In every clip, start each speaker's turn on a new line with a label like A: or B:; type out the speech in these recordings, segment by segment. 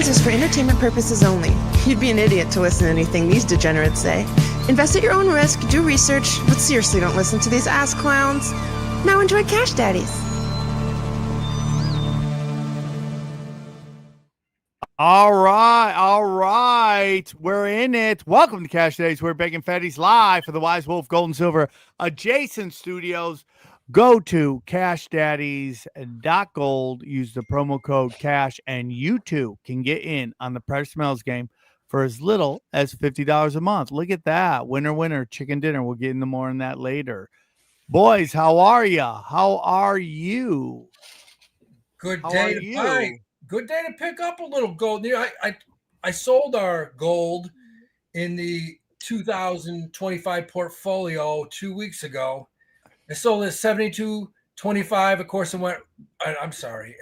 A: Daddies is for entertainment purposes only. You'd be an idiot to listen to anything these degenerates say. Invest at your own risk, do research, but seriously don't listen to these ass clowns. Now enjoy Cash Daddies.
B: All right. We're in it. Welcome to Cash Daddies. We're Bacon Fetties live for the Wise Wolf Gold and Silver adjacent studios. Go to cashdaddies.gold, use the promo code CASH, and you too can get in on the Precious Metals game for as little as $50 a month. Look at that. Winner, chicken dinner. We'll get into more on that later. Boys, how are ya? How are you?
C: Good day to buy. Good day to pick up a little gold. You know, I sold our gold in the 2025 portfolio 2 weeks ago. I sold it 72.25. Of course, it went. I'm sorry,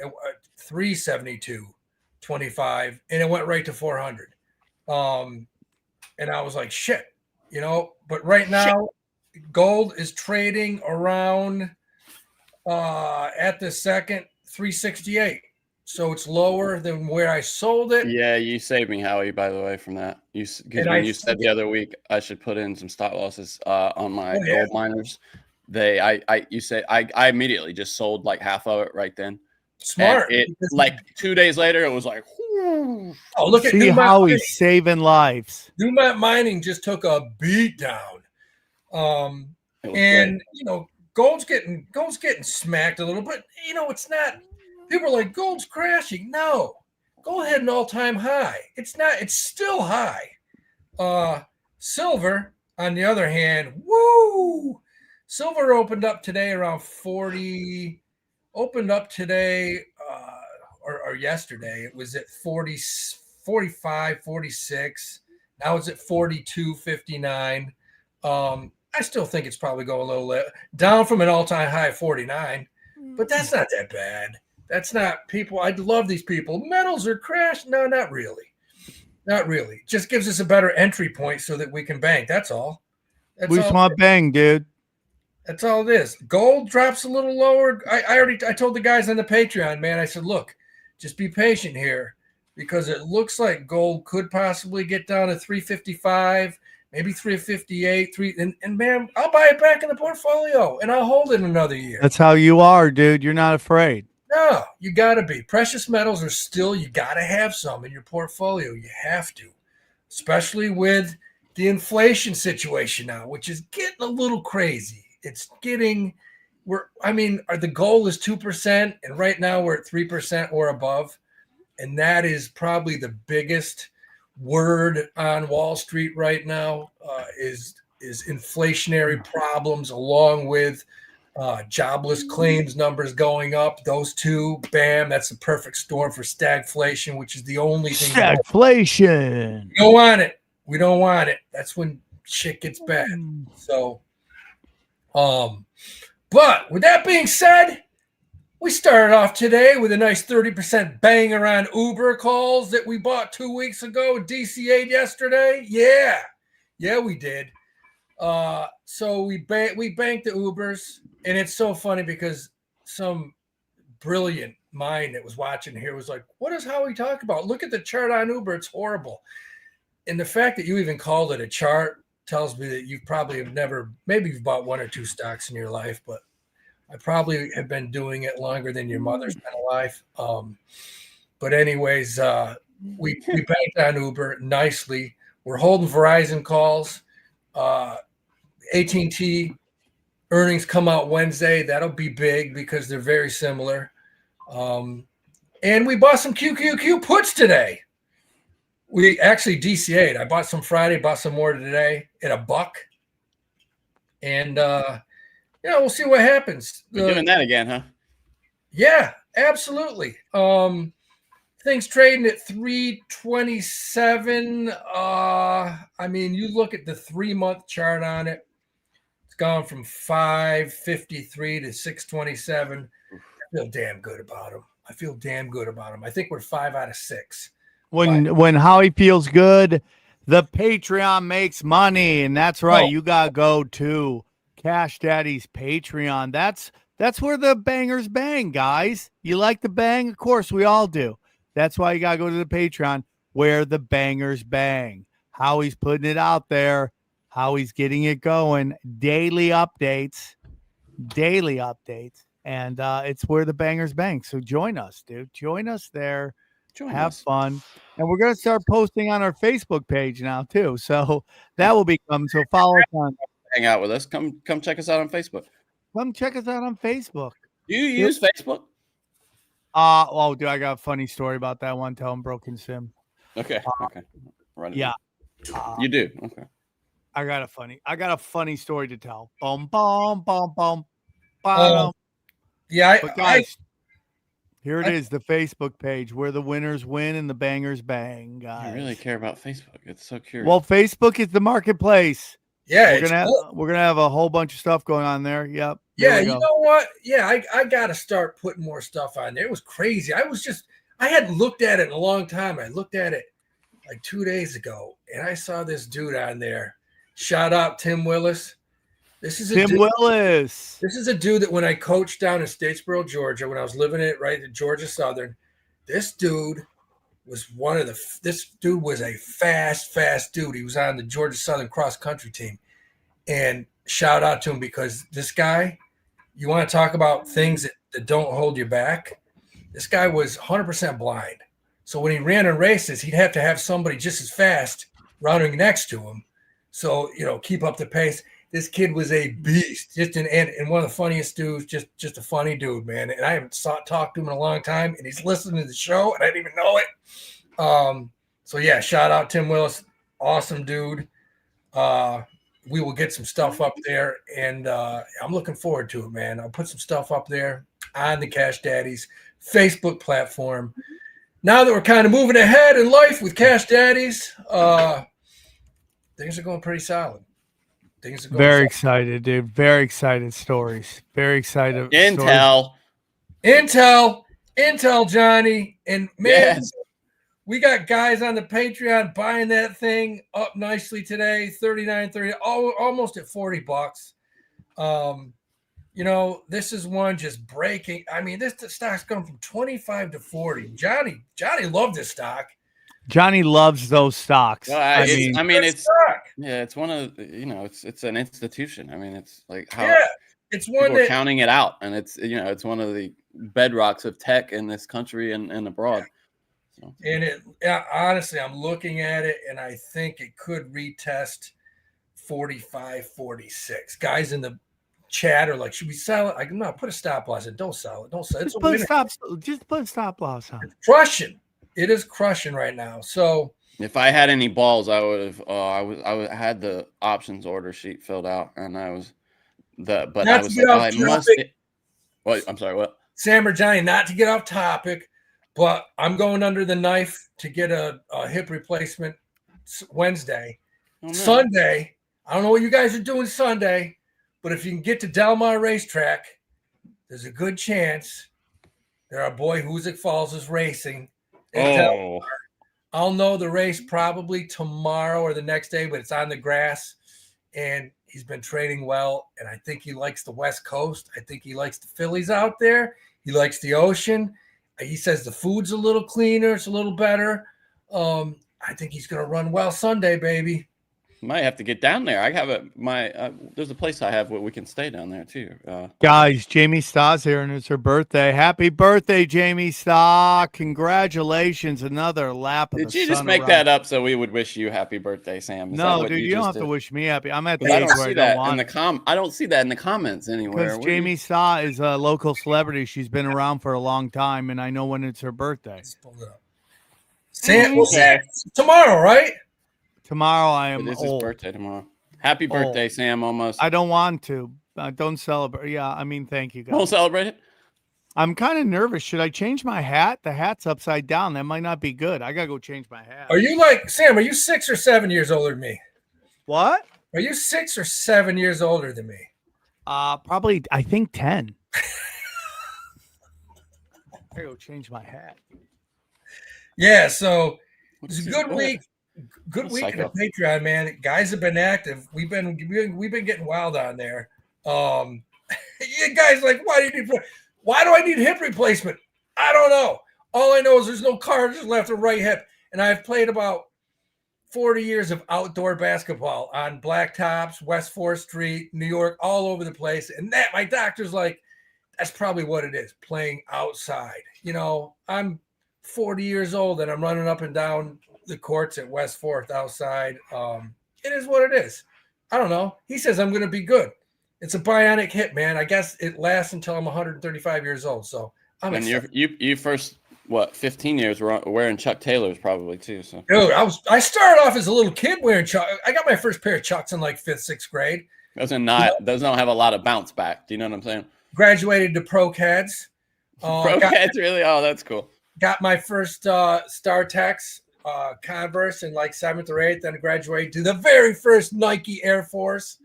C: 372.25, and it went right to 400. And I was like, shit, you know. But right now, gold is trading around at the second 368. So it's lower than where I sold it.
D: Yeah, you saved me, Howie, by the way, from that. Because when you said the other week I should put in some stop losses on my gold miners, you said I immediately just sold like half of it right then.
C: Smart.
D: And it like 2 days later, it was like, whoo.
C: Oh, look at
B: how he's saving lives.
C: Newmont Mining just took a beat down. And great. You know, gold's getting smacked a little bit. You know, it's not. People are like, gold's crashing. No, gold had an all-time high. It's not. It's still high. Silver, on the other hand, woo! Silver opened up today around 40. Opened up today or yesterday. It was at 40, 45, 46. Now it's at 42.59. I still think it's probably going a little down from an all-time high of 49, but that's not that bad. That's not people. I love these people. Metals are crashed. No, not really. Not really. Just gives us a better entry point so that we can bank. That's all.
B: We just want bang, dude.
C: That's all it is. Gold drops a little lower. I told the guys on the Patreon, man, I said, look, just be patient here because it looks like gold could possibly get down to 355, maybe 358, and man, I'll buy it back in the portfolio and I'll hold it another year.
B: That's how you are, dude. You're not afraid.
C: No, you got to be. Precious metals are still, you got to have some in your portfolio. You have to, especially with the inflation situation now, which is getting a little crazy. It's getting, the goal is 2%, and right now we're at 3% or above. And that is probably the biggest word on Wall Street right now is inflationary problems along with jobless claims numbers going up. Those two, bam, that's the perfect storm for stagflation, which is the only thing.
B: Stagflation.
C: We don't want it. We don't want it. That's when shit gets bad. So, but with that being said, we started off today with a nice 30% banger on Uber calls that we bought 2 weeks ago, DCA'd yesterday. Yeah, we did. So we banked the Ubers, and it's so funny because some brilliant mind that was watching here was like, what is Howie talking about? Look at the chart on Uber. It's horrible. And the fact that you even called it a chart tells me that you probably have never, maybe you've bought one or two stocks in your life, but I probably have been doing it longer than your mother's been alive. But anyways, we banked on Uber nicely. We're holding Verizon calls. AT&T earnings come out Wednesday. That'll be big because they're very similar. And we bought some QQQ puts today. We actually DCA'd. I bought some Friday, bought some more today at $1. And, we'll see what happens.
D: We're doing that again, huh?
C: Yeah, absolutely. Things trading at 327. You look at the 3-month chart on it. It's gone from 553 to 627. I feel damn good about them. I think we're 5 out of 6.
B: When Howie feels good, the Patreon makes money, and that's right. You gotta go to Cash Daddies Patreon. That's where the bangers bang, guys. You like the bang? Of course, we all do. That's why you got to go to the Patreon where the bangers bang. Howie's putting it out there. Howie's getting it going. Daily updates. And it's where the bangers bang. So join us, dude. Join us there. Have fun. And we're going to start posting on our Facebook page now, too. So that will become. So follow us on.
D: Hang out with us. Come check us out on Facebook.
B: Come check us out on Facebook.
D: Do you use Facebook?
B: Oh, dude, I got a funny story about that one. Tell him Broken Sim.
D: Okay. Okay. Right.
B: Yeah.
D: You do. Okay.
B: I got a funny story to tell. Boom, boom, boom, boom. Boom.
C: Yeah,
B: but guys, here it is, the Facebook page where the winners win and the bangers bang, guys.
D: I really care about Facebook. It's so curious.
B: Well, Facebook is the marketplace.
C: Yeah,
B: we're gonna have a whole bunch of stuff going on there. Yep.
C: Yeah, you know what? Yeah, I gotta start putting more stuff on there. It was crazy. I hadn't looked at it in a long time. I looked at it like 2 days ago, and I saw this dude on there. Shout out Tim Willis. This is a dude that when I coached down in Statesboro, Georgia, when I was living it right at Georgia Southern, this dude was a fast dude. He was on the Georgia Southern cross country team. And shout out to him, because this guy, you want to talk about things that don't hold you back. This guy was 100% blind. So when he ran in races, he'd have to have somebody just as fast running next to him. So, keep up the pace. This kid was a beast, and one of the funniest dudes, just a funny dude, man. And I haven't talked to him in a long time, and he's listening to the show, and I didn't even know it. So yeah, shout out Tim Willis, awesome dude. We will get some stuff up there, and I'm looking forward to it, man. I'll put some stuff up there on the Cash Daddies Facebook platform. Now that we're kind of moving ahead in life with Cash Daddies, things are going pretty solid.
B: Very excited, dude. Very excited stories. Very excited.
D: Intel,
C: Johnny. And man, we got guys on the Patreon buying that thing up nicely today. $39.30, almost at $40. This is one just breaking. I mean, this stock's gone from 25 to 40. Johnny loved this stock.
B: Johnny loves those stocks.
D: Well, it's one of it's an institution. I mean, it's like how
C: it's one
D: that counting it out, and it's one of the bedrocks of tech in this country and abroad. So.
C: And honestly, I'm looking at it, and I think it could retest 45, 46. Guys in the chat are like, should we sell it? Like, no, put a stop loss in. Don't sell it.
B: Just put a stop loss on.
C: It's crushing. It is crushing right now. So
D: if I had any balls, I would have. I had the options order sheet filled out, and I was the. But I was like, I must. What? I'm sorry. What?
C: Sam or Johnny, not to get off topic, but I'm going under the knife to get a hip replacement Wednesday. Oh, Sunday, I don't know what you guys are doing Sunday, but if you can get to Del Mar Racetrack, there's a good chance that our boy Hoosick Falls is racing. I'll know the race probably tomorrow or the next day, but it's on the grass, and he's been training well, and I think he likes the West Coast. I think he likes the Phillies out there. He likes the ocean. He says the food's a little cleaner. It's a little better. I think he's going to run well Sunday, baby.
D: Might have to get down there. I have there's a place I have where we can stay down there too.
B: Guys, Jamie Starr's here, and it's her birthday. Happy birthday, Jamie Starr! Congratulations, another lap of
D: Did you just make that up so we would wish you happy birthday, Sam?
B: No, dude, you don't have to wish me happy. I'm at the age where I don't want.
D: I don't see that in the comments anywhere.
B: Because Jamie Starr is a local celebrity. She's been around for a long time, and I know when it's her birthday.
C: Sam, tomorrow, right?
B: Tomorrow I am
D: This
B: old.
D: His birthday tomorrow. Happy birthday, Sam, almost.
B: I don't want to. Don't celebrate. Yeah, I mean, thank you, guys.
D: Don't celebrate it?
B: I'm kind of nervous. Should I change my hat? The hat's upside down. That might not be good. I got to go change my hat.
C: Are you like, Sam, are you 6 or 7 years older than me?
B: What?
C: Are you 6 or 7 years older than me?
B: Probably, I think 10. I got to go change my hat.
C: Yeah, so it's a good week. Good week in the Patreon, man. Guys have been active. We've been getting wild on there. You guys like, why do I need hip replacement? I don't know. All I know is there's no cards left or right hip. And I've played about 40 years of outdoor basketball on blacktops, West 4th Street, New York, all over the place. And that my doctor's like, that's probably what it is, playing outside. You know, I'm 40 years old and I'm running up and down the courts at West 4th outside. It is what it is. I don't know. He says I'm going to be good. It's a bionic hip, man. I guess it lasts until I'm 135 years old. So I'm excited.
D: You first, 15 years were wearing Chuck Taylors probably too. So
C: dude, I started off as a little kid wearing Chuck. I got my first pair of Chucks in like 5th, 6th grade.
D: Does not have a lot of bounce back. Do you know what I'm saying?
C: Graduated to Pro Cats.
D: Pro Cats, really? Oh, that's cool.
C: Got my first StarTex Converse in like 7th or 8th, then I graduated to the very first Nike Air Force.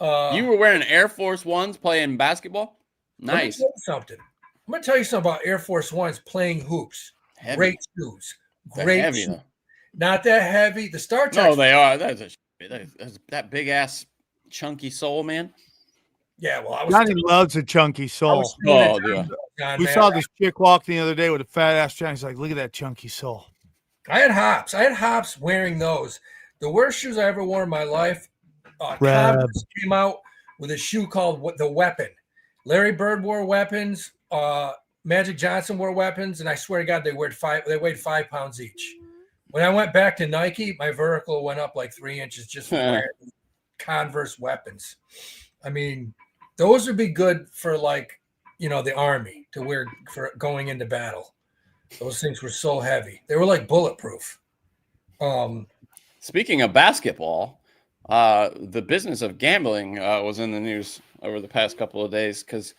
D: You were wearing Air Force Ones playing basketball? Nice.
C: I'm going to tell you something about Air Force Ones playing hoops.
D: Heavy.
C: Great shoes.
D: Great heavy, shoes.
C: Not that heavy. The StarTex.
D: No, they are. That's that big ass chunky sole, man.
C: Yeah, well,
B: Johnny loves a chunky sole. We saw this chick walk the other day with a fat ass Johnny. He's like, look at that chunky sole.
C: I had hops wearing those. The worst shoes I ever wore in my life. Converse came out with a shoe called The Weapon. Larry Bird wore Weapons. Magic Johnson wore Weapons, and I swear to God, they weighed 5 pounds each. When I went back to Nike, my vertical went up like 3 inches just from wearing Converse Weapons. I mean, those would be good for like, the Army to wear for going into battle. Those things were so heavy. They were like bulletproof.
D: Speaking of basketball, the business of gambling was in the news over the past couple of days because,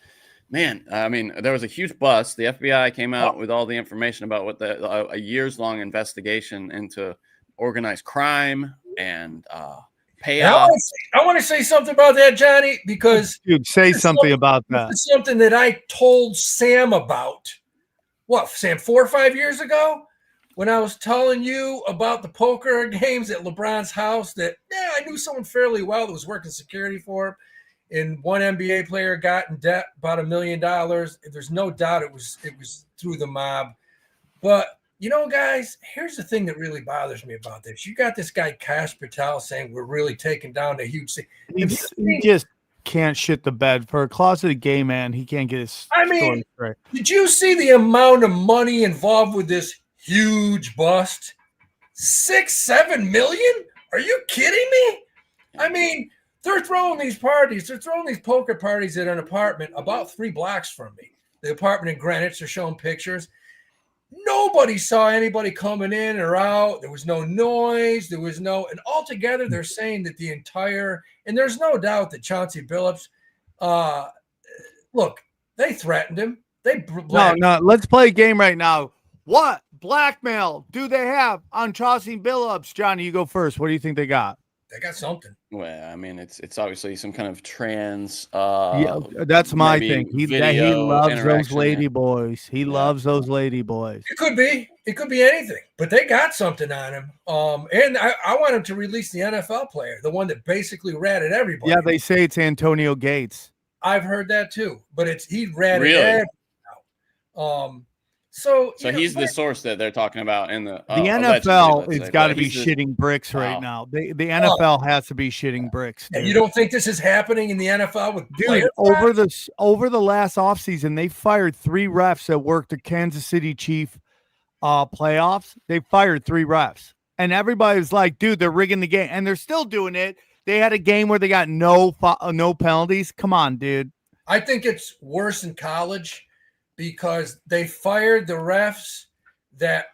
D: man, I mean, there was a huge bust. The FBI came out with all the information about what a years-long investigation into organized crime and payoffs.
C: I want to say something about that, Johnny, because
B: dude, say something about that.
C: This is something that I told Sam about. What, Sam, 4 or 5 years ago? When I was telling you about the poker games at LeBron's house that, I knew someone fairly well that was working security for him. And one NBA player got in debt about $1 million. There's no doubt it was through the mob. But, guys, here's the thing that really bothers me about this. You got this guy, Cash Patel, saying we're really taking down the huge thing.
B: He just can't shit the bed. For a closeted gay man, he can't get his story straight.
C: Did you see the amount of money involved with this huge bust? 6-7 million? Are you kidding me? I mean, they're throwing these parties. They're throwing these poker parties at an apartment about 3 blocks from me. The apartment in Greenwich. They're showing pictures. Nobody saw anybody coming in or out. There was no noise. And altogether, they're saying that and there's no doubt that Chauncey Billups, look, they threatened him.
B: No, let's play a game right now. What blackmail do they have on Chauncey Billups? Johnny, you go first. What do you think they got?
C: They got something.
D: Well, I mean, it's obviously some kind of trans.
B: That's my thing. He loves those lady boys. He loves those lady boys.
C: It could be anything, but they got something on him. And I want him to release the NFL player, the one that basically ratted everybody.
B: Yeah, they say it's Antonio Gates.
C: I've heard that too, but he ratted
D: really.
C: Everybody.
D: So he's the source that they're talking about in the
B: NFL. It's got to be shitting bricks right now. The NFL has to be shitting bricks.
C: And you don't think this is happening in the NFL with
B: over the last offseason, they fired 3 refs that worked the Kansas City Chief playoffs. They fired 3 refs, and everybody's like, "Dude, they're rigging the game," and they're still doing it. They had a game where they got no penalties. Come on, dude.
C: I think it's worse in college. Because they fired the refs that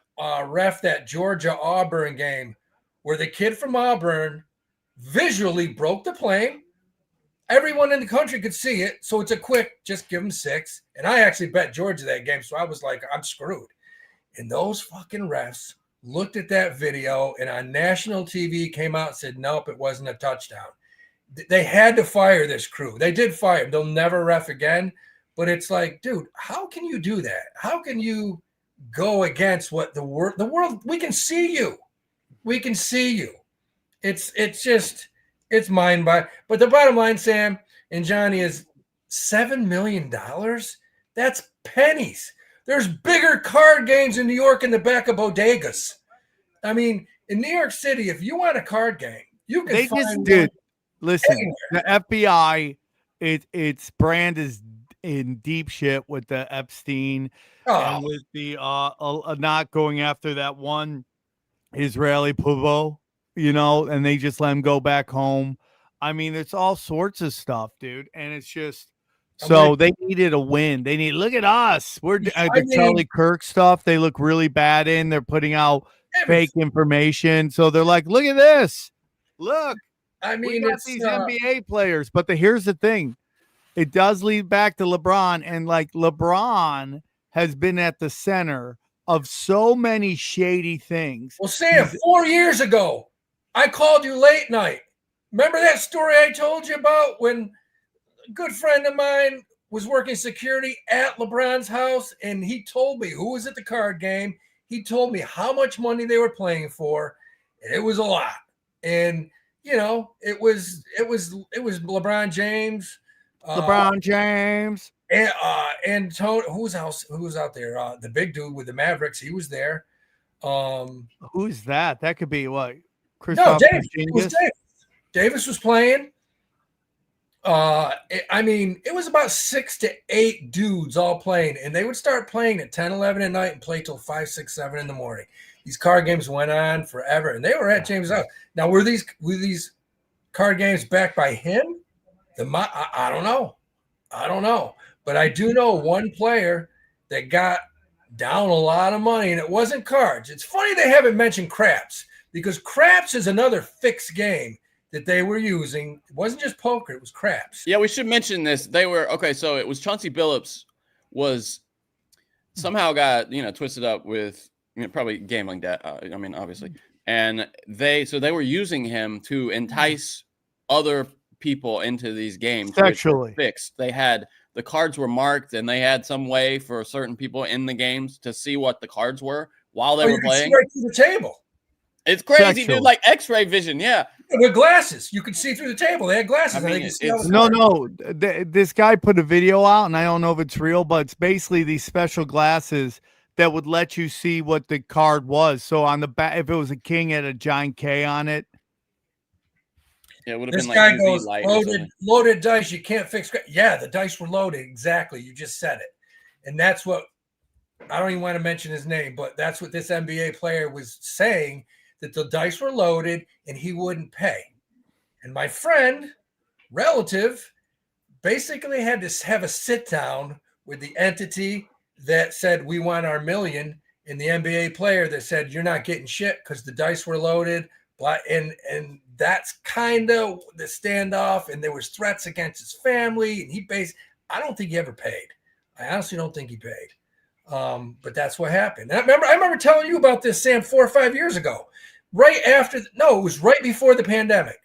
C: ref that Georgia-Auburn game where the kid from Auburn visually broke the plane. Everyone in the country could see it. So it's a quick, just give them 6. And I actually bet Georgia that game. So I was like, I'm screwed. And those fucking refs looked at that video and on national TV came out and said, nope, it wasn't a touchdown. They had to fire this crew. They did fire him. They'll never ref again. But it's like, dude, how can you do that? How can you go against what the world, we can see you. We can see you. It's mind-boggling. But the bottom line, Sam and Johnny, is $7 million. That's pennies. There's bigger card games in New York in the back of bodegas. I mean, in New York City, if you want a card game, you can
B: They
C: find
B: just
C: one
B: did. Listen,
C: anywhere.
B: the FBI, its brand is in deep shit with the Epstein and with the not going after that one Israeli pubo, and they just let him go back home. I mean, it's all sorts of stuff, dude, and it's just so they needed a win. They need look at us. We're the Charlie Kirk stuff. They look really bad in. They're putting out fake information, so they're like, look at this. Look,
C: I mean,
B: we got
C: it's
B: these NBA players, but here's the thing. It does lead back to LeBron, and like LeBron has been at the center of so many shady things.
C: Well, Sam, 4 years ago, I called you late night. Remember that story I told you about when a good friend of mine was working security at LeBron's house, and he told me who was at the card game. He told me how much money they were playing for, and it was a lot. And it was LeBron James.
B: LeBron James.
C: And Tony, who was out there? The big dude with the Mavericks, he was there.
B: Who's that? That could be what?
C: No, Davis. Davis was playing. It was about 6 to 8 dudes all playing, and they would start playing at 10, 11 at night and play till 5, 6, 7 in the morning. These card games went on forever, and they were at James' house. Now, were these card games backed by him? I don't know. But I do know one player that got down a lot of money, and it wasn't cards. It's funny they haven't mentioned craps, because craps is another fixed game that they were using. It wasn't just poker, it was craps.
D: Yeah, we should mention this. They were so it was Chauncey Billups was somehow got twisted up with probably gambling debt. Obviously, and they were using him to entice other people into these games
B: sexually.
D: Fixed. They had the cards were marked, and they had some way for certain people in the games to see what the cards were while they were playing.
C: Right through the table.
D: It's crazy, dude. Like X-ray vision, yeah.
C: With glasses, you could see through the table. They had glasses.
B: This guy put a video out, and I don't know if it's real, but it's basically these special glasses that would let you see what the card was. So on the back, if it was a king, it had a giant K on it.
D: Yeah, it would have been
C: like
D: UV
C: goes,
D: light
C: loaded dice. You can't fix. Yeah, the dice were loaded. Exactly. You just said it. And that's what, I don't even want to mention his name, but that's what this NBA player was saying, that the dice were loaded and he wouldn't pay. And my relative, basically had to have a sit down with the entity that said, we want our $1 million, and the NBA player that said, you're not getting shit because the dice were loaded. And that's kind of the standoff, and there was threats against his family, and I don't think he ever paid. I honestly don't think he paid. But that's what happened. And I remember telling you about this, Sam, 4 or 5 years ago, it was right before the pandemic.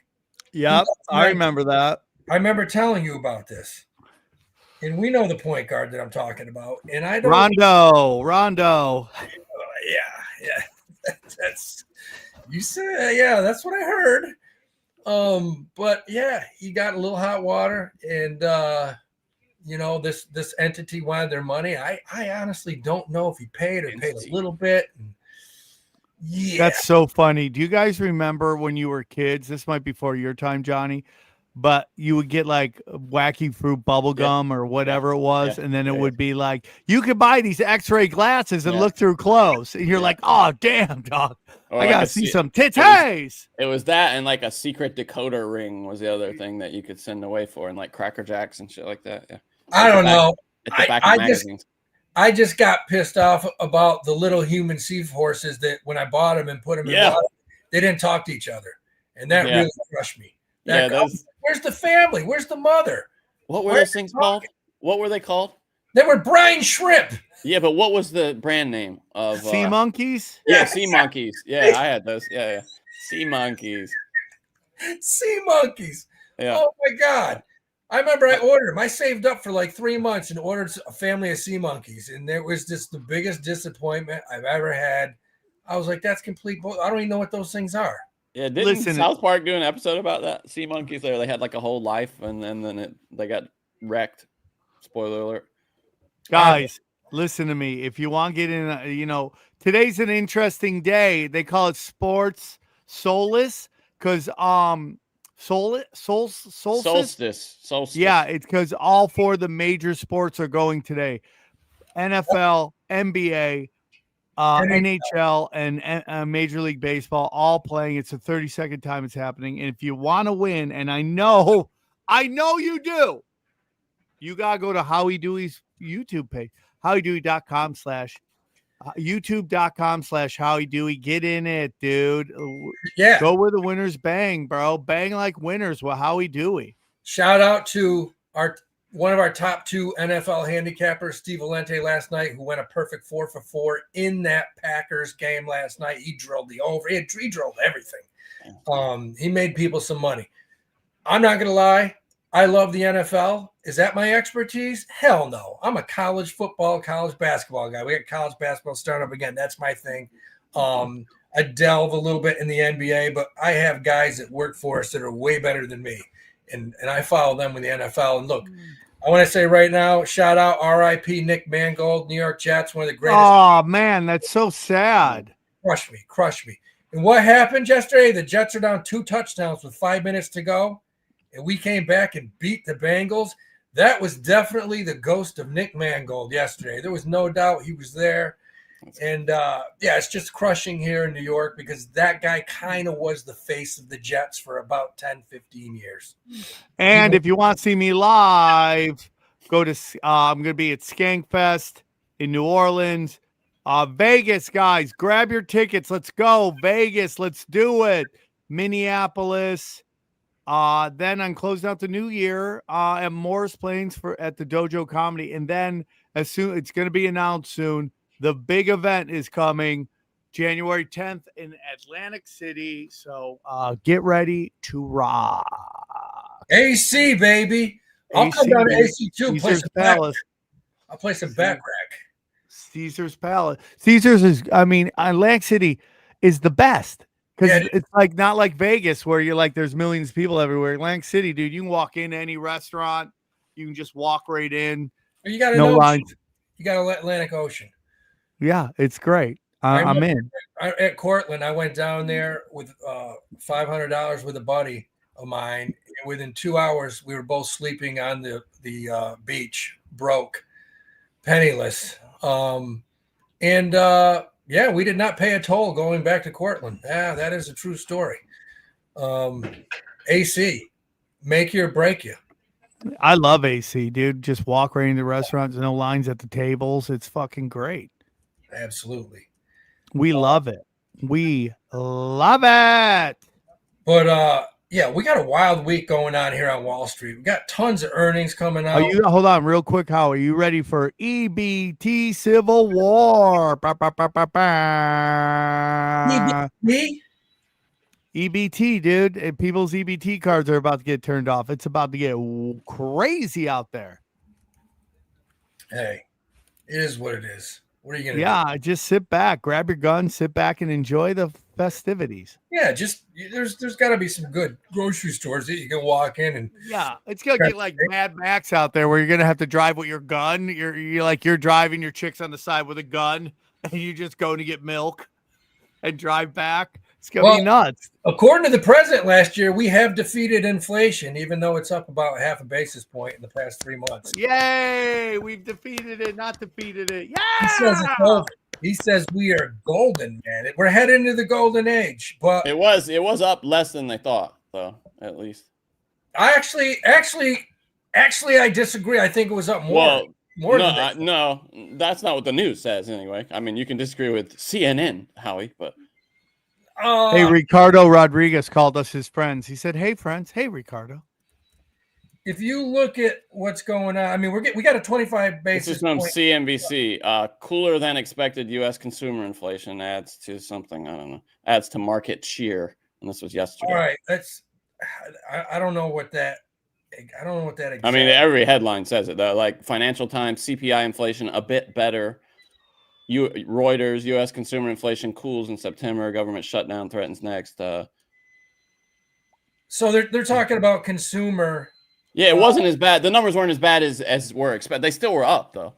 B: Yeah, I remember that.
C: I remember telling you about this. And we know the point guard that I'm talking about. And I don't
B: Rondo.
C: Yeah. That's you said, yeah, that's what I heard. But yeah, he got a little hot water, and this entity wanted their money. I honestly don't know if he paid or paid a little bit. Yeah.
B: That's so funny. Do you guys remember when you were kids? This might be before your time, Johnny, but you would get like wacky fruit bubble gum or whatever it was. And then it would be like, you could buy these X-ray glasses and look through close. And you're like, oh, damn, dog. I got to see some titties.
D: It was that, and like a secret decoder ring was the other thing that you could send away for, and like Cracker Jacks and shit like that. Yeah.
C: I don't know.
D: At the back of magazines.
C: I just got pissed off about the little human seahorses that when I bought them and put them in water, they didn't talk to each other. And that really crushed me. Where's the family? Where's the mother?
D: What were those things called? What were they called?
C: They were brine shrimp.
D: Yeah, but what was the brand name of
B: sea monkeys?
D: Yeah, sea monkeys. Yeah, I had those. Yeah. Sea monkeys.
C: Sea monkeys.
D: Yeah.
C: Oh my God. I remember I ordered them. I saved up for like 3 months and ordered a family of sea monkeys. And there was just the biggest disappointment I've ever had. I was like, that's complete bull. I don't even know what those things are.
D: Yeah, didn't South Park do an episode about that? Sea monkeys there. They had like a whole life, and then they got wrecked. Spoiler alert.
B: Guys, Listen to me. If you want to get in, today's an interesting day. They call it Sports Solace because
D: Solstice.
B: Yeah, it's because all 4 of the major sports are going today: NFL, NBA, NHL, and Major League Baseball, all playing. It's the 32nd time it's happening. And if you want to win, and I know you do, you got to go to Howie Dewey's YouTube page, youtube.com/Howie Dewey. Get in it, dude.
C: Yeah.
B: Go where the winners bang, bro. Bang like winners with Howie Dewey.
C: Shout out to one of our top 2 NFL handicappers, Steve Valente, last night, who went a perfect 4 for 4 in that Packers game last night. He drilled the over. He drilled everything. He made people some money. I'm not going to lie. I love the NFL. Is that my expertise? Hell no. I'm a college football, college basketball guy. We got college basketball starting up again. That's my thing. I delve a little bit in the NBA, but I have guys that work for us that are way better than me. And I follow them with the NFL. And look, I want to say right now, shout out RIP Nick Mangold, New York Jets, one of the greatest.
B: Oh, man, that's so sad.
C: Crush me. And what happened yesterday? The Jets are down 2 touchdowns with 5 minutes to go. And we came back and beat the Bengals. That was definitely the ghost of Nick Mangold yesterday. There was no doubt he was there. And, it's just crushing here in New York because that guy kind of was the face of the Jets for about 10, 15 years.
B: And if you want to see me live, go to I'm going to be at Skankfest in New Orleans. Vegas, guys, grab your tickets. Let's go. Vegas, let's do it. Minneapolis. Then I'm closing out the new year at Morris Plains at the Dojo Comedy. And then it's going to be announced soon. The big event is coming January 10th in Atlantic City. So get ready to rock.
C: AC, baby. I'll come down to AC too.
B: Caesar's Palace.
C: I'll play some back rack.
B: Caesar's Palace. Atlantic City is the best. Because it's like not like Vegas where you're like there's millions of people everywhere. Atlantic City, dude, you can walk into any restaurant, you can just walk right in.
C: You got
B: no lines.
C: You got Atlantic Ocean.
B: Yeah, it's great. I'm in.
C: At Cortland, I went down there with $500 with a buddy of mine. And within 2 hours, we were both sleeping on the beach, broke, penniless. We did not pay a toll going back to Cortland. Yeah, that is a true story. AC, make you or break you.
B: I love AC, dude. Just walk right into restaurants, no lines at the tables. It's fucking great.
C: Absolutely.
B: We love it. We love it.
C: But we got a wild week going on here on Wall Street. We got tons of earnings coming out.
B: Hold on real quick, Howie. Are you ready for EBT Civil War? EBT, dude. And people's EBT cards are about to get turned off. It's about to get crazy out there.
C: Hey, it is what it is. What are you going to do?
B: Yeah, just sit back, grab your gun, sit back and enjoy the festivities.
C: Yeah, there's got to be some good grocery stores that you can walk in and.
B: Yeah, it's going to get like Mad Max out there where you're going to have to drive with your gun. You're driving, your chick's on the side with a gun and you just go to get milk and drive back. It's going to be nuts.
C: According to the president last year, we have defeated inflation, even though it's up about half a basis point in the past 3 months.
B: Yay! We've defeated it, not defeated it. Yeah!
C: He says we are golden, man. We're heading into the golden age. But
D: it was up less than they thought, though, at least.
C: I actually, I disagree. I think it was up more.
D: No, that's not what the news says anyway. I mean, you can disagree with CNN, Howie, but.
B: Hey, Ricardo Rodriguez called us his friends. He said, "Hey, friends. Hey, Ricardo."
C: If you look at what's going on, I mean, we got a 25 basis.
D: This is from CNBC. Cooler than expected U.S. consumer inflation adds to something. I don't know. Adds to market cheer, and this was yesterday.
C: All right, I don't know what that. I don't know what that.
D: I mean, every headline says it. Like Financial Times, CPI inflation a bit better. Reuters, U.S. consumer inflation cools in September. Government shutdown threatens next.
C: So they're talking about consumer.
D: Yeah, it wasn't as bad. The numbers weren't as bad as were expected. They still were up, though.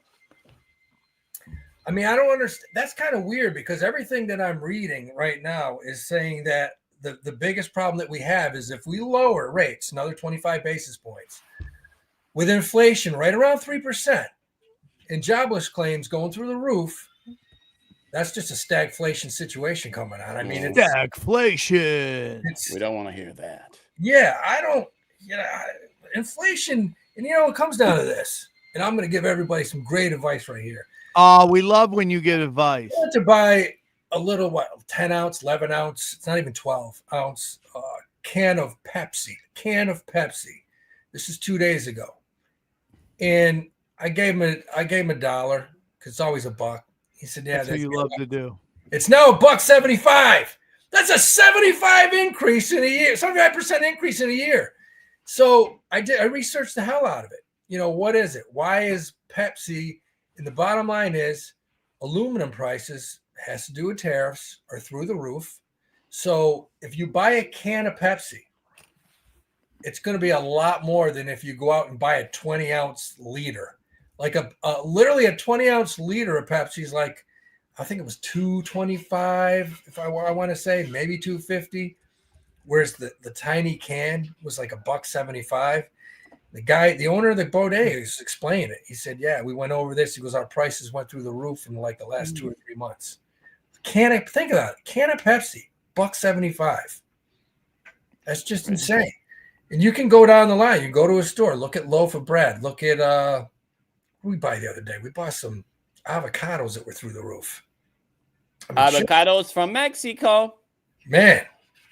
C: I mean, I don't understand. That's kind of weird because everything that I'm reading right now is saying that the biggest problem that we have is if we lower rates another 25 basis points with inflation right around 3% and jobless claims going through the roof, that's just a stagflation situation coming on. I mean, it's
B: stagflation.
D: We don't want to hear that.
C: Yeah, I don't. Inflation, and it comes down to this. And I'm going to give everybody some great advice right here.
B: We love when you get advice.
C: You want to buy a little 10 ounce, 11 ounce. It's not even 12 ounce can of Pepsi. This is 2 days ago, and I gave him $1 because it's always $1. He said, "Yeah,
B: that's what you love to do."
C: It's now $1.75. That's a 75% increase in a year. 75% increase in a year. So I researched the hell out of it. What is it? Why is Pepsi? And the bottom line is aluminum prices has to do with tariffs are through the roof. So if you buy a can of Pepsi, it's going to be a lot more than if you go out and buy a 20-ounce liter. Like literally a 20-ounce liter of Pepsi is like, I think it was $2.25, if I want to say, maybe $2.50. Whereas the tiny can was like $1.75. The owner of the bodega is explaining it. He said, "Yeah, we went over this." He goes, "Our prices went through the roof in like the last 2 or 3 months." Think about it. Can of Pepsi, $1.75. That's just insane. And you can go down the line. You go to a store, look at loaf of bread. Look at what we buy the other day. We bought some avocados that were through the roof.
D: Avocados from Mexico.
C: Man,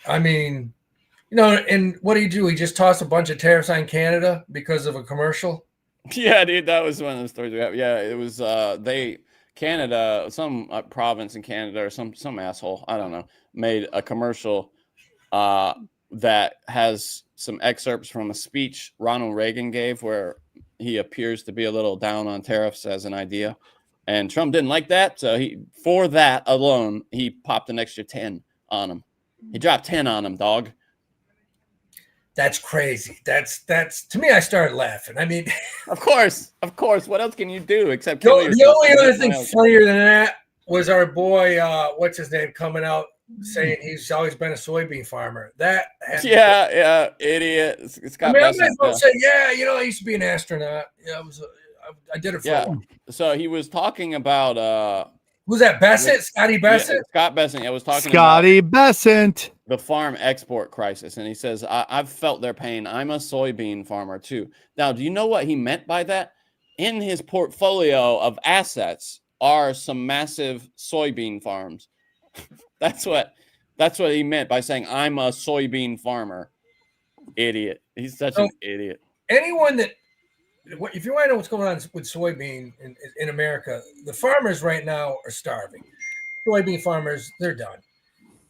C: I mean, and what do? He just tossed a bunch of tariffs on Canada because of a commercial?
D: Yeah, dude, that was one of the stories we have. Yeah, it was Canada, some province in Canada or some asshole, I don't know, made a commercial that has some excerpts from a speech Ronald Reagan gave where he appears to be a little down on tariffs as an idea. And Trump didn't like that. So for that alone, he popped an extra 10 on him. He dropped 10 on him, dog.
C: That's crazy. That's to me, I started laughing. I mean,
D: of course. What else can you do except kill yourself?
C: The only other thing funnier than that was our boy, what's his name, coming out saying he's always been a soybean farmer. That
D: idiot.
C: I might as well say, I used to be an astronaut. Yeah, I did it for a while.
D: So he was talking about
C: who's that? Besant? Scotty Besant?
D: Yeah, Scott Besant. I was talking
B: Scotty Besant.
D: The farm export crisis. And he says, I've felt their pain. I'm a soybean farmer too. Now, do you know what he meant by that? In his portfolio of assets are some massive soybean farms. That's what he meant by saying, I'm a soybean farmer. Idiot. He's such an idiot.
C: Anyone that, if you want to know what's going on with soybean in America, the farmers right now are starving. Soybean farmers, they're done.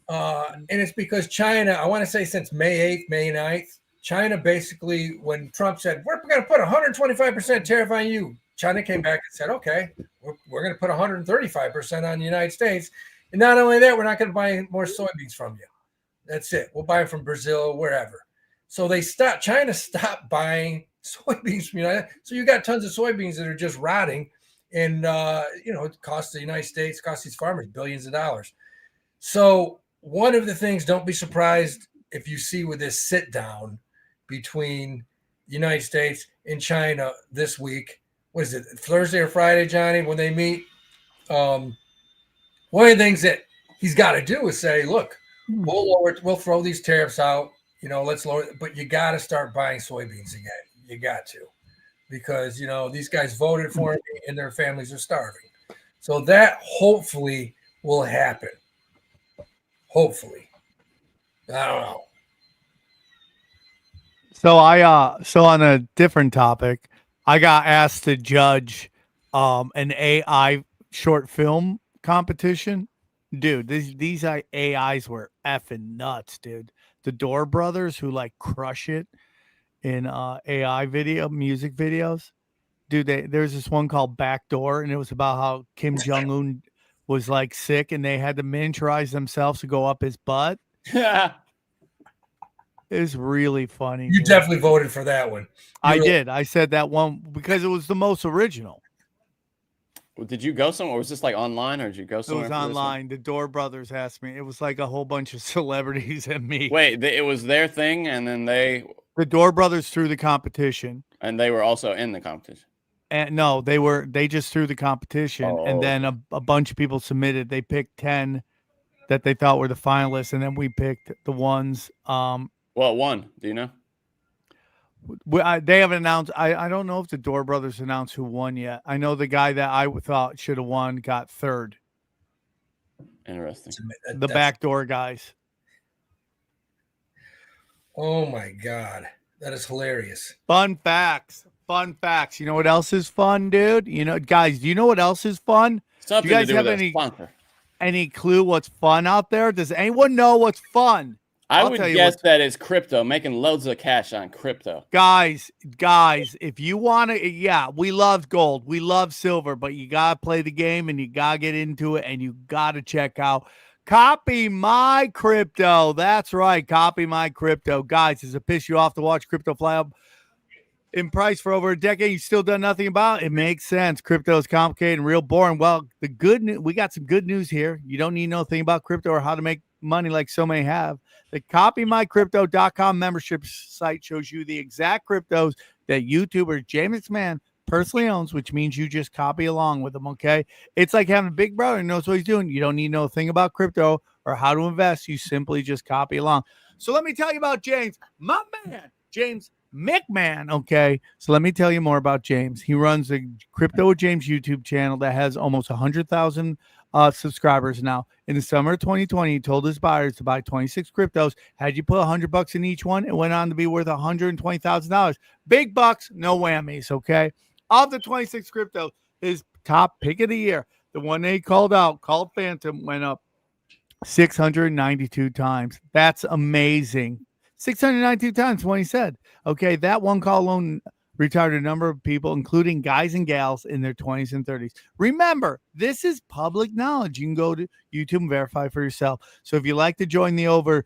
C: And it's because China, I want to say since May 8th, May 9th, China basically, when Trump said, we're going to put 125% tariff on you, China came back and said, okay, we're going to put 135% on the United States. And not only that, we're not going to buy more soybeans from you. That's it. We'll buy them from Brazil, wherever. So China stopped buying soybeans from the United States. So you got tons of soybeans that are just rotting. And, it costs the United States, costs these farmers billions of dollars. So one of the things, don't be surprised if you see with this sit down between the United States and China this week. What is it, Thursday or Friday, Johnny, when they meet? One of the things that he's got to do is say, look, we'll throw these tariffs out, let's lower it, but you got to start buying soybeans again. You got to, because, these guys voted for me and their families are starving. So that hopefully will happen. Hopefully. I don't know.
B: So on a different topic, I got asked to judge an AI short film competition. Dude, these AIs were effing nuts, dude. The Door Brothers, who crush it in AI music videos. Dude, there's this one called Backdoor, and it was about how Kim Jong-un was sick and they had to miniaturize themselves to go up his butt.
D: Yeah.
B: It was really funny.
C: You definitely voted for that one.
B: I did. I said that one because it was the most original.
D: Did you go somewhere? Was this like online, or did you go
B: It
D: somewhere?
B: was online. The Door Brothers asked me. It was like a whole bunch of celebrities and me.
D: Wait, it was their thing, and then
B: the Door Brothers threw the competition,
D: and they were also in the competition.
B: And no, they just threw the competition, and then a bunch of people submitted. They picked 10 that they thought were the finalists, and then we picked the ones.
D: Well, one. Do you know?
B: They haven't announced. I don't know if the Door Brothers announced who won yet. I know the guy that I thought should have won got third.
D: Interesting.
B: The backdoor guys.
C: Oh my God, that is hilarious.
B: Fun facts. Fun facts. You know what else is fun, dude? You know, guys, do you know what else is fun?
D: Something
B: do you guys
D: to do
B: have
D: with
B: any clue what's fun out there? Does anyone know what's fun?
D: I would guess that it's crypto, making loads of cash on crypto.
B: Guys, if you want to, we love gold, we love silver, but you got to play the game and you got to get into it, and you got to check out Copy My Crypto. That's right, Copy My Crypto. Guys, does it piss you off to watch crypto fly up in price for over a decade? You still done nothing about it? It makes sense. Crypto is complicated and real boring. Well, the good news, we got some good news here. You don't need nothing about crypto or how to make money like so many have. The copymycrypto.com membership site shows you the exact cryptos that YouTuber James McMahon personally owns, which means you just copy along with them, okay? It's like having a big brother who knows what he's doing. You don't need no thing about crypto or how to invest. You simply just copy along. So let me tell you about James, my man, James McMahon, okay? So let me tell you more about James. He runs the Crypto with James YouTube channel that has almost 100,000 subscribers now. In the summer of 2020, he told his buyers to buy 26 cryptos. Had you put $100 in each one, it went on to be worth $120,000. Big bucks, no whammies, okay? Of the 26 cryptos, his top pick of the year, the one they called out, called Phantom, went up 692 times. That's amazing. 692 times what he said. Okay, that one call alone retired a number of people, including guys and gals in their 20s and 30s. Remember, this is public knowledge. You can go to YouTube and verify for yourself. So if you like to join the over,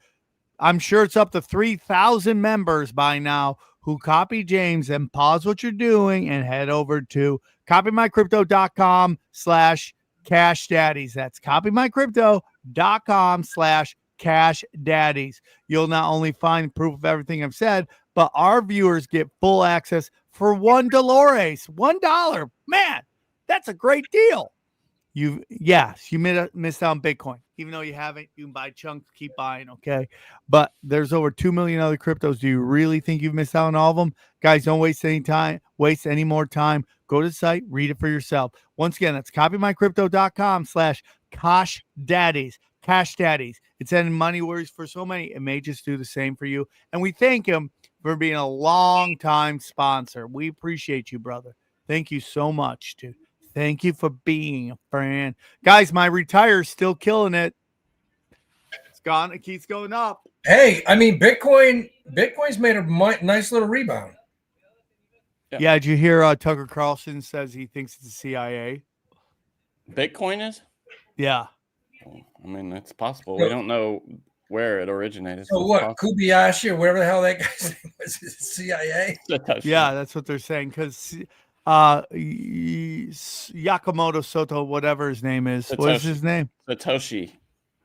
B: I'm sure it's up to 3,000 members by now who copy James, and pause what you're doing and head over to copymycrypto.com/Cash Daddies. That's copymycrypto.com/Cash Daddies. You'll not only find proof of everything I've said, but our viewers get full access for $1. $1. Man, that's a great deal. You missed out on Bitcoin. Even though you haven't, you can buy chunks, keep buying, okay? But there's over 2 million other cryptos. Do you really think you've missed out on all of them? Guys, don't waste any more time. Go to the site, read it for yourself. Once again, that's copymycrypto.com/Cash Daddies. Cash Daddies. It's ending money worries for so many. It may just do the same for you. And we thank him for being a long-time sponsor. We appreciate you, brother. Thank you so much, dude. Thank you for being a friend. Guys, my retire's still killing it. It's gone. It keeps going up.
C: Hey, I mean, Bitcoin's made a nice little rebound.
B: Yeah, did you hear Tucker Carlson says he thinks it's the CIA?
D: Bitcoin is?
B: Yeah.
D: I mean, it's possible. We don't know where it originated.
C: So what, Kobayashi or whatever the hell that guy's name was, is it CIA?
B: Yeah, that's what they're saying. Because Yakamoto Soto, whatever his name is. What is his name?
D: Satoshi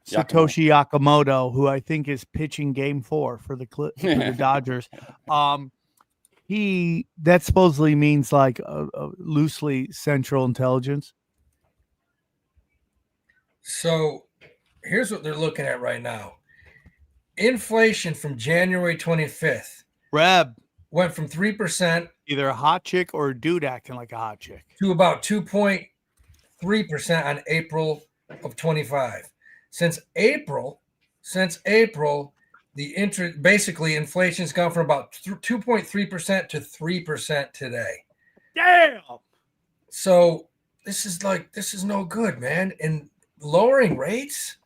B: Yakamoto, who I think is pitching Game 4 for the Dodgers. That supposedly means like loosely Central Intelligence.
C: So here's what they're looking at right now. Inflation from January 25th.
B: Reb
C: went from 3%,
B: either a hot chick or a dude acting like a hot chick,
C: to about 2.3% on April of 25. Since April, the basically inflation's gone from about 2.3% to 3% today.
B: Damn.
C: So this is no good, man. And lowering rates,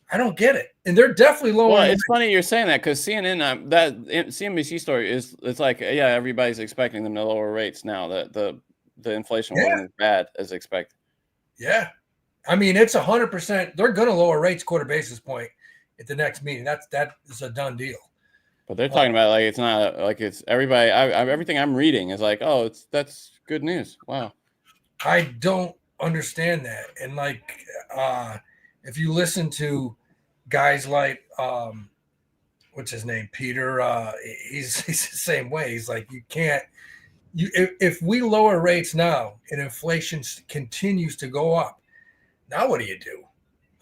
C: I don't get it. And they're definitely lowering.
D: Well, it's funny you're saying that because CNN, that CNBC story it's like, yeah, everybody's expecting them to lower rates now. That the inflation wasn't as bad as expected.
C: Yeah, I mean it's 100%. They're going to lower rates quarter basis point at the next meeting. That is a done deal.
D: But they're talking about like it's not like it's everybody. Everything I'm reading is like, oh, that's good news. Wow.
C: I don't understand that. And like, if you listen to guys like, what's his name, Peter, he's the same way. He's like, you can't. If we lower rates now and inflation continues to go up, now what do you do?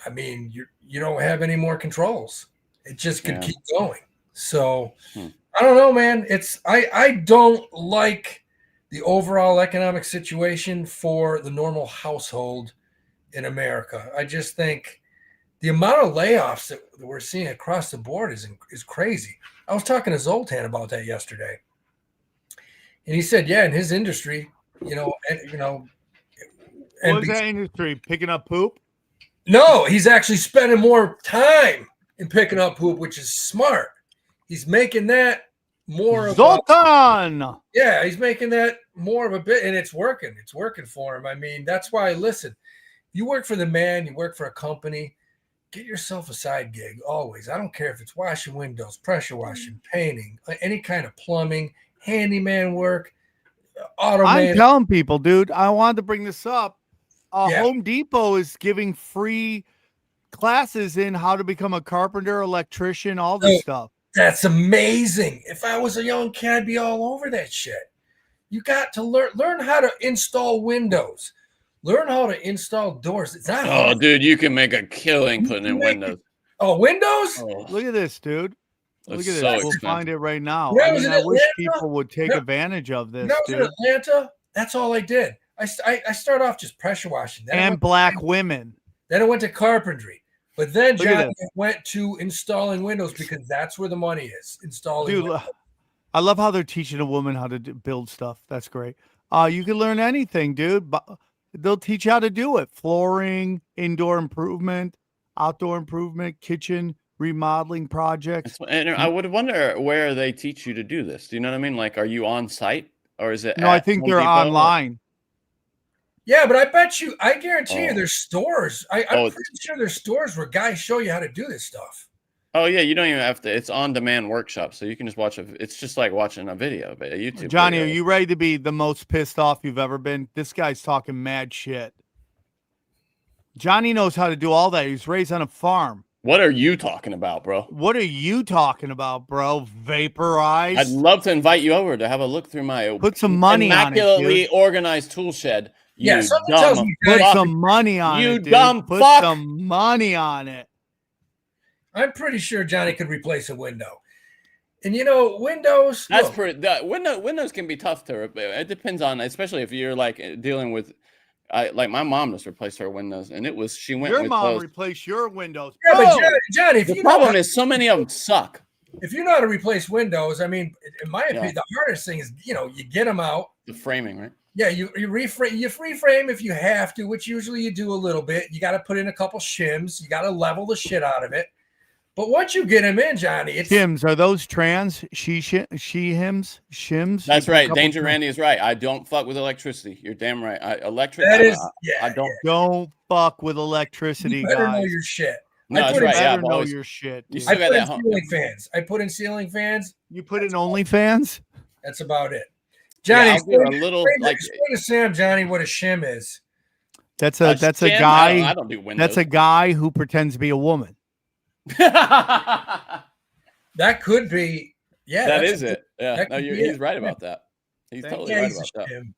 C: I mean, you don't have any more controls. It just could keep going. So I don't know, man. I don't like the overall economic situation for the normal household in America. I just think the amount of layoffs that we're seeing across the board is crazy. I was talking to Zoltan about that yesterday. And he said, yeah, in his industry, what
B: was that industry? Picking up poop?
C: No, he's actually spending more time in picking up poop, which is smart. He's making that more of
B: Zoltan.
C: He's making that more of a bit, and it's working. It's working for him. I mean, that's why, listen, you work for the man, you work for a company, get yourself a side gig always. I don't care if it's washing windows, pressure washing, painting, any kind of plumbing, handyman work,
B: I'm telling people, dude, I wanted to bring this up. Home Depot is giving free classes in how to become a carpenter, electrician, all this stuff.
C: That's amazing. If I was a young kid, I'd be all over that shit. You got to learn how to install windows. Learn how to install doors. It's not hard.
D: Dude, you can make a killing putting in windows.
C: Windows?
B: Look at this, dude. Look at this.
D: So
B: we'll find it right now.
C: I
B: wish people would take advantage of this.
C: When I was in Atlanta, that's all I did. I started off just pressure washing.
B: And black women.
C: Then I went to carpentry. But then John went to installing windows because that's where the money is. Installing windows.
B: I love how they're teaching a woman how to build stuff. That's great. You can learn anything, dude. But they'll teach you how to do it. Flooring, indoor improvement, outdoor improvement, kitchen remodeling projects.
D: And I would wonder where they teach you to do this. Do you know what I mean? Like, are you on site or is it?
B: No, I think they're online.
C: Yeah, but I guarantee you there's stores. I'm pretty sure there's stores where guys show you how to do this stuff.
D: Oh, yeah, you don't even have to. It's on-demand workshop, so you can just watch it's just like watching a video, a YouTube
B: Johnny,
D: video.
B: Are you ready to be the most pissed off you've ever been? This guy's talking mad shit. Johnny knows how to do all that. He's raised on a farm.
D: What are you talking about, bro?
B: What are you talking about, bro? Vaporized?
D: I'd love to invite you over to have a look through my
B: put some money
D: immaculately organized tool shed.
C: Yeah, something tells me
B: put some money on it.
D: You
B: dude.
D: dumb
B: put
D: fuck.
B: some money on it.
C: I'm pretty sure Johnny could replace a window. And windows.
D: That's pretty. Windows can be tough to repair. It depends on, especially if you're like dealing with. Like my mom just replaced her windows, and she went.
B: Your mom replaced your windows.
C: Yeah, but Johnny,
D: the problem is so many of them suck.
C: If you know how to replace windows, I mean, in my opinion, the hardest thing is you get them out.
D: The framing, right?
C: Yeah, you reframe. You free frame if you have to, which usually you do a little bit. You got to put in a couple shims. You got to level the shit out of it. But once you get them in, Johnny, it's
B: shims. Are those trans? She hims, shims.
D: That's right. Danger Randy is right. I don't fuck with electricity. You're damn right. I don't
B: fuck with electricity.
C: You better know your shit.
D: No, that's right.
B: Yeah, know your shit.
D: You still got that
C: ceiling fans. I put in ceiling fans.
B: You put in OnlyFans.
C: That's about it. Johnny,
D: explain
C: to Sam, Johnny, what a shim is.
B: That's a guy.
D: I don't do windows.
B: That's a guy who pretends to be a woman.
C: That could be. Yeah,
D: that is it. Yeah, no, he's right about that. He's totally right about that.
C: Shim.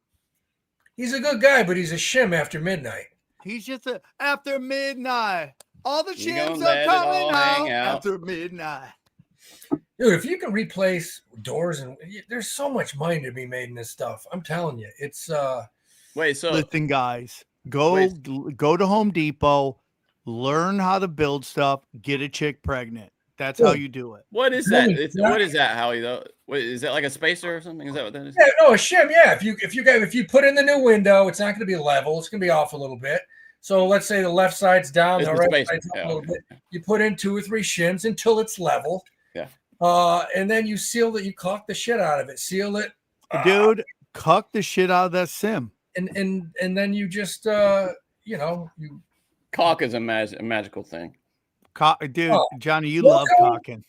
C: He's a good guy, but he's a shim after midnight.
B: He's just after midnight. All the shims are coming out after midnight.
C: Dude, if you can replace doors and there's so much money to be made in this stuff. I'm telling you, it's
B: listen, guys, go to Home Depot, learn how to build stuff, get a chick pregnant. That's how you do it.
D: What is that? What is that, Howie? Though, is that like a spacer or something? Is that what that is?
C: Yeah, no, a shim. Yeah, if you put in the new window, it's not going to be level. It's going to be off a little bit. So let's say the left side's down, the right side's up a little bit. You put in 2 or 3 shims until it's level.
D: Yeah.
C: And then you seal it. You caulk the shit out of it. Seal it,
B: dude. Caulk the shit out of that sim.
C: And then you just you.
D: Caulk is a magical thing.
B: Dude, Johnny, you love caulking.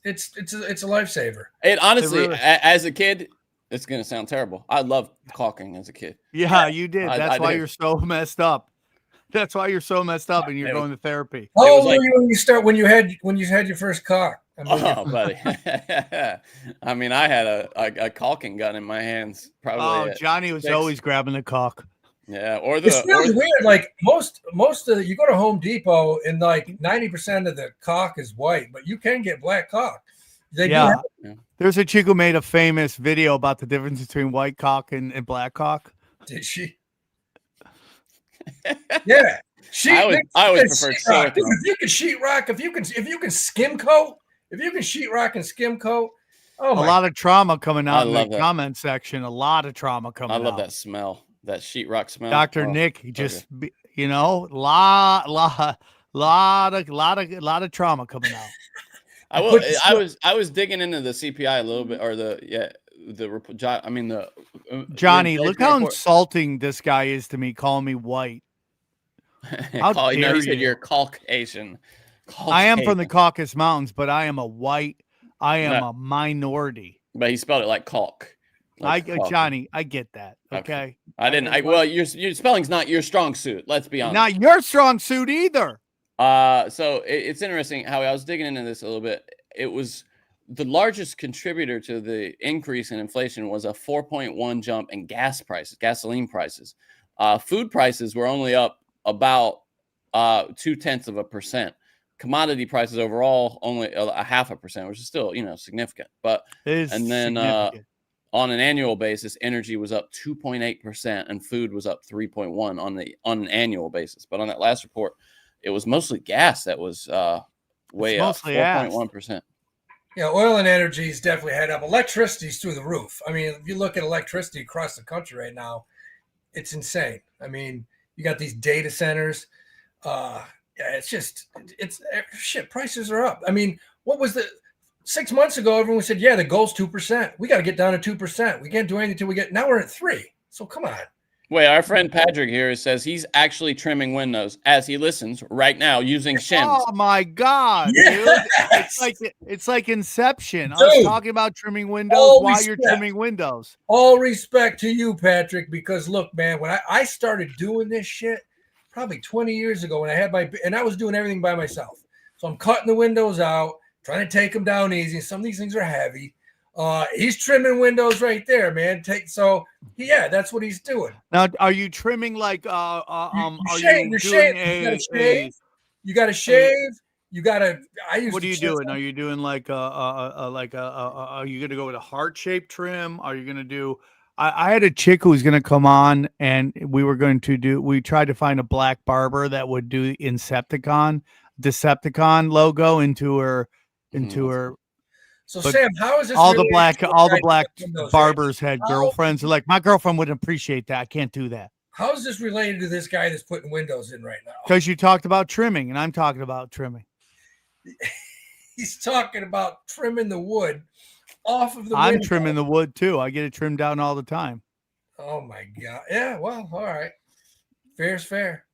C: It's a lifesaver.
D: It honestly, as a kid, It's gonna sound terrible. I loved caulking as a kid.
B: Yeah, you did. That's why
D: did.
B: you're so messed up. That's why you're so messed up, and you're going to therapy.
C: How old were you when you had your first caulk?
D: Oh, buddy. I mean, I had a caulking gun in my hands. Probably.
B: Johnny was always grabbing the caulk.
D: Yeah,
C: it's really weird. Like most of you go to Home Depot and like 90% of the caulk is white, but you can get black caulk.
B: There's a chick who made a famous video about the difference between white caulk and black caulk.
C: Did she? Yeah.
D: I always prefer silicone.
C: If you can sheetrock, if you can skim coat, and skim coat. Oh,
B: a lot of trauma coming out in the
D: that.
B: comment section. A lot of trauma coming out.
D: I love that smell, that sheetrock smell.
B: Dr. Nick, lot of trauma coming out.
D: I was digging into the CPI a little bit, or
B: Johnny, look how insulting this guy is to me, calling me white.
D: How dare you? He said you're Caucasian.
B: I am from the Caucasus Mountains, but I am a minority.
D: But he spelled it like caulk.
B: Johnny, I get that. Okay.
D: I didn't. Well, your spelling's not your strong suit. Let's be honest.
B: Not your strong suit either.
D: So it's interesting how I was digging into this a little bit. It was the largest contributor to the increase in inflation was a 4.1 jump in gasoline prices. Food prices were only up about 0.2%. Commodity prices overall only 0.5%, which is still, significant. But on an annual basis, energy was up 2.8% and food was up 3.1 on an annual basis. But on that last report, it was mostly gas that was way up 4.1%.
C: Yeah, oil and energy's definitely head up. Electricity's through the roof. I mean, if you look at electricity across the country right now, it's insane. I mean, you got these data centers. It's shit. Prices are up. I mean, what was 6 months ago? Everyone said, yeah, the goal's 2%. We got to get down to 2%. We can't do anything until we get. Now we're at 3%. So come on.
D: Wait, our friend Patrick here says he's actually trimming windows as he listens right now using shims.
B: Oh my God,
C: yes!
B: dude. It's like Inception. Dude, I was talking about trimming windows while you're trimming windows.
C: All respect to you, Patrick, because look, man, when I started doing this shit probably 20 years ago when I was doing everything by myself. So I'm cutting the windows out, trying to take them down easy. Some of these things are heavy. He's trimming windows right there, man. That's what he's doing.
B: Now, are you trimming like
C: You got to shave. You got to.
B: What are you doing? Are you doing are you going to go with a heart shaped trim? Are you going to do? I had a chick who was going to come on, and we tried to find a black barber that would do Decepticon logo into her.
C: So Sam, how is this?
B: All the black barbers had girlfriends. Like, my girlfriend wouldn't appreciate that. I can't do that.
C: How is this related to this guy that's putting windows in right now?
B: Because you talked about trimming, and I'm talking about trimming.
C: He's talking about trimming the wood off of the
B: I'm
C: window.
B: trimming the wood too. I get it trimmed down all the time.
C: Oh my God. Yeah, well, all right. Fair's fair.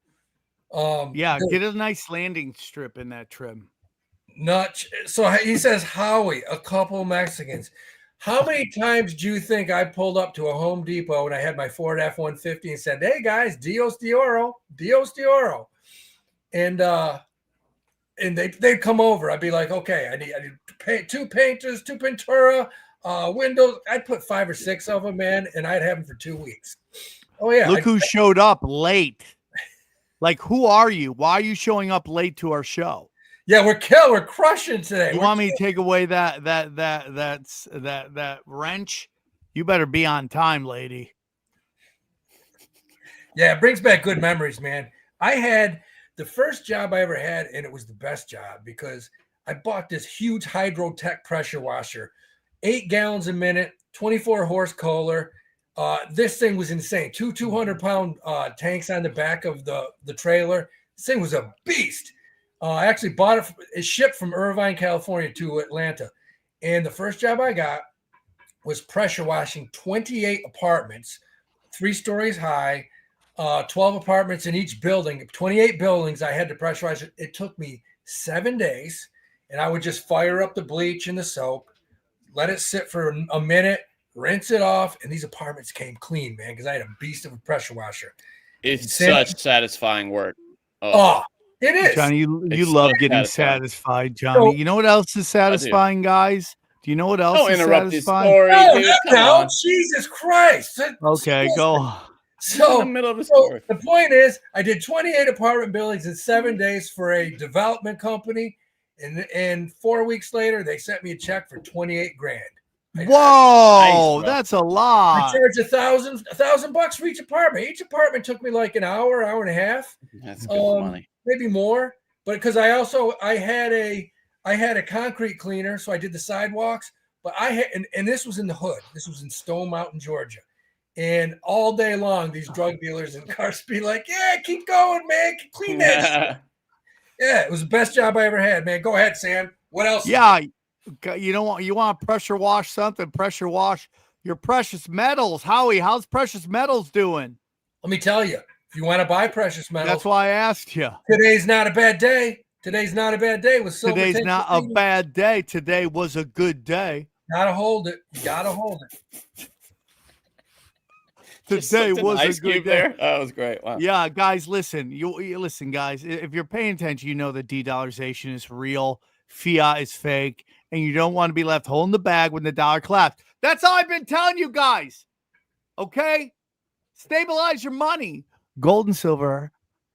B: Get a nice landing strip in that trim.
C: So he says, Howie, a couple Mexicans. How many times do you think I pulled up to a Home Depot when I had my Ford F-150 and said, hey guys, Dios de Oro. And they'd come over. I'd be like, okay, I need 2 painters, 2 Pintura, windows. I'd put 5 or 6 of them, man, and I'd have them for 2 weeks. Oh yeah.
B: Look who showed up late. Like, who are you? Why are you showing up late to our show?
C: Yeah, we're crushing today.
B: You want me to take away that wrench? You better be on time, lady.
C: Yeah, it brings back good memories, man. I had the first job I ever had, and it was the best job because I bought this huge Hydrotech pressure washer, 8 gallons a minute, 24 horse Kohler. This thing was insane. 200-pound tanks on the back of the trailer. This thing was a beast. I actually bought it. It shipped from Irvine, California to Atlanta. And the first job I got was pressure washing 28 apartments, 3 stories high, 12 apartments in each building, 28 buildings. I had to pressure wash it. It took me 7 days, and I would just fire up the bleach and the soap, let it sit for a minute, rinse it off, and these apartments came clean, man, because I had a beast of a pressure washer.
D: It's such satisfying work.
C: Oh, it is.
B: Johnny, you love getting satisfied, Johnny. You know what else is satisfying, guys? Do you know what else is satisfying?
C: No, Jesus Christ.
B: Okay, go.
C: So, in the middle of the story. The point is, I did 28 apartment buildings in 7 days for a development company, and 4 weeks later, they sent me a check for $28,000.
B: Whoa, that's a lot.
C: I charged $1,000 for each apartment. Each apartment took me like an hour and a half.
D: That's good money.
C: Maybe more, but because I had a concrete cleaner, so I did the sidewalks. But I had, and this was in the hood. This was in Stone Mountain, Georgia. And all day long, these drug dealers in cars be like, "Yeah, keep going, man. Clean that shit." Yeah, it was the best job I ever had, man. Go ahead, Sam. What else?
B: Yeah, you want to pressure wash something? Pressure wash your precious metals. Howie, how's precious metals doing?
C: Let me tell you, if you want to buy precious metals,
B: that's why I asked you.
C: Today's not a bad day. Today's not a bad day with silver.
B: Today's not a bad day. Today was a good day.
C: Gotta hold it. You gotta hold it.
B: Today was a good day.
D: That was great. Wow.
B: Yeah, guys, listen. You listen, guys. If you're paying attention, you know that de-dollarization is real, fiat is fake, and you don't want to be left holding the bag when the dollar collapses. That's all I've been telling you guys. Okay, stabilize your money. Gold and silver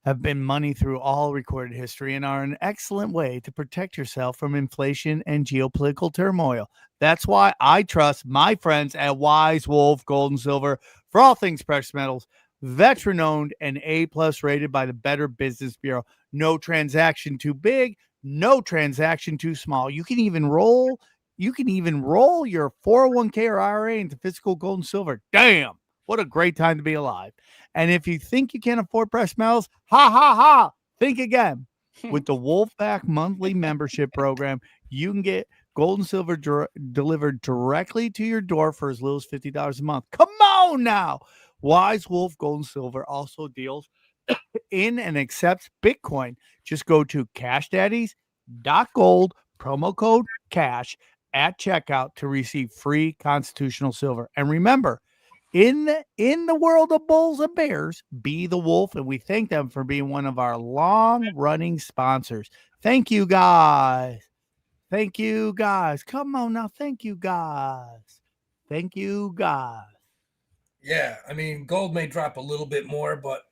B: have been money through all recorded history and are an excellent way to protect yourself from inflation and geopolitical turmoil. That's why I trust my friends at Wise Wolf Gold and Silver for all things precious metals, veteran owned and A+ rated by the Better Business Bureau. No transaction too big, no transaction too small. You can even roll your 401k or IRA into physical gold and silver. Damn, what a great time to be alive. And if you think you can't afford precious metals, think again. With the Wolfpack monthly membership program, you can get gold and silver delivered directly to your door for as little as $50 a month. Come on now. Wise Wolf Gold and Silver also deals in and accepts Bitcoin. Just go to cashdaddies.gold, promo code CASH at checkout to receive free constitutional silver. And remember, in the world of bulls and bears, be the wolf, and we thank them for being one of our long-running sponsors. Thank you, guys. Thank you, guys. Come on now. Thank you, guys. Thank you, guys.
C: Yeah, I mean, gold may drop a little bit more, but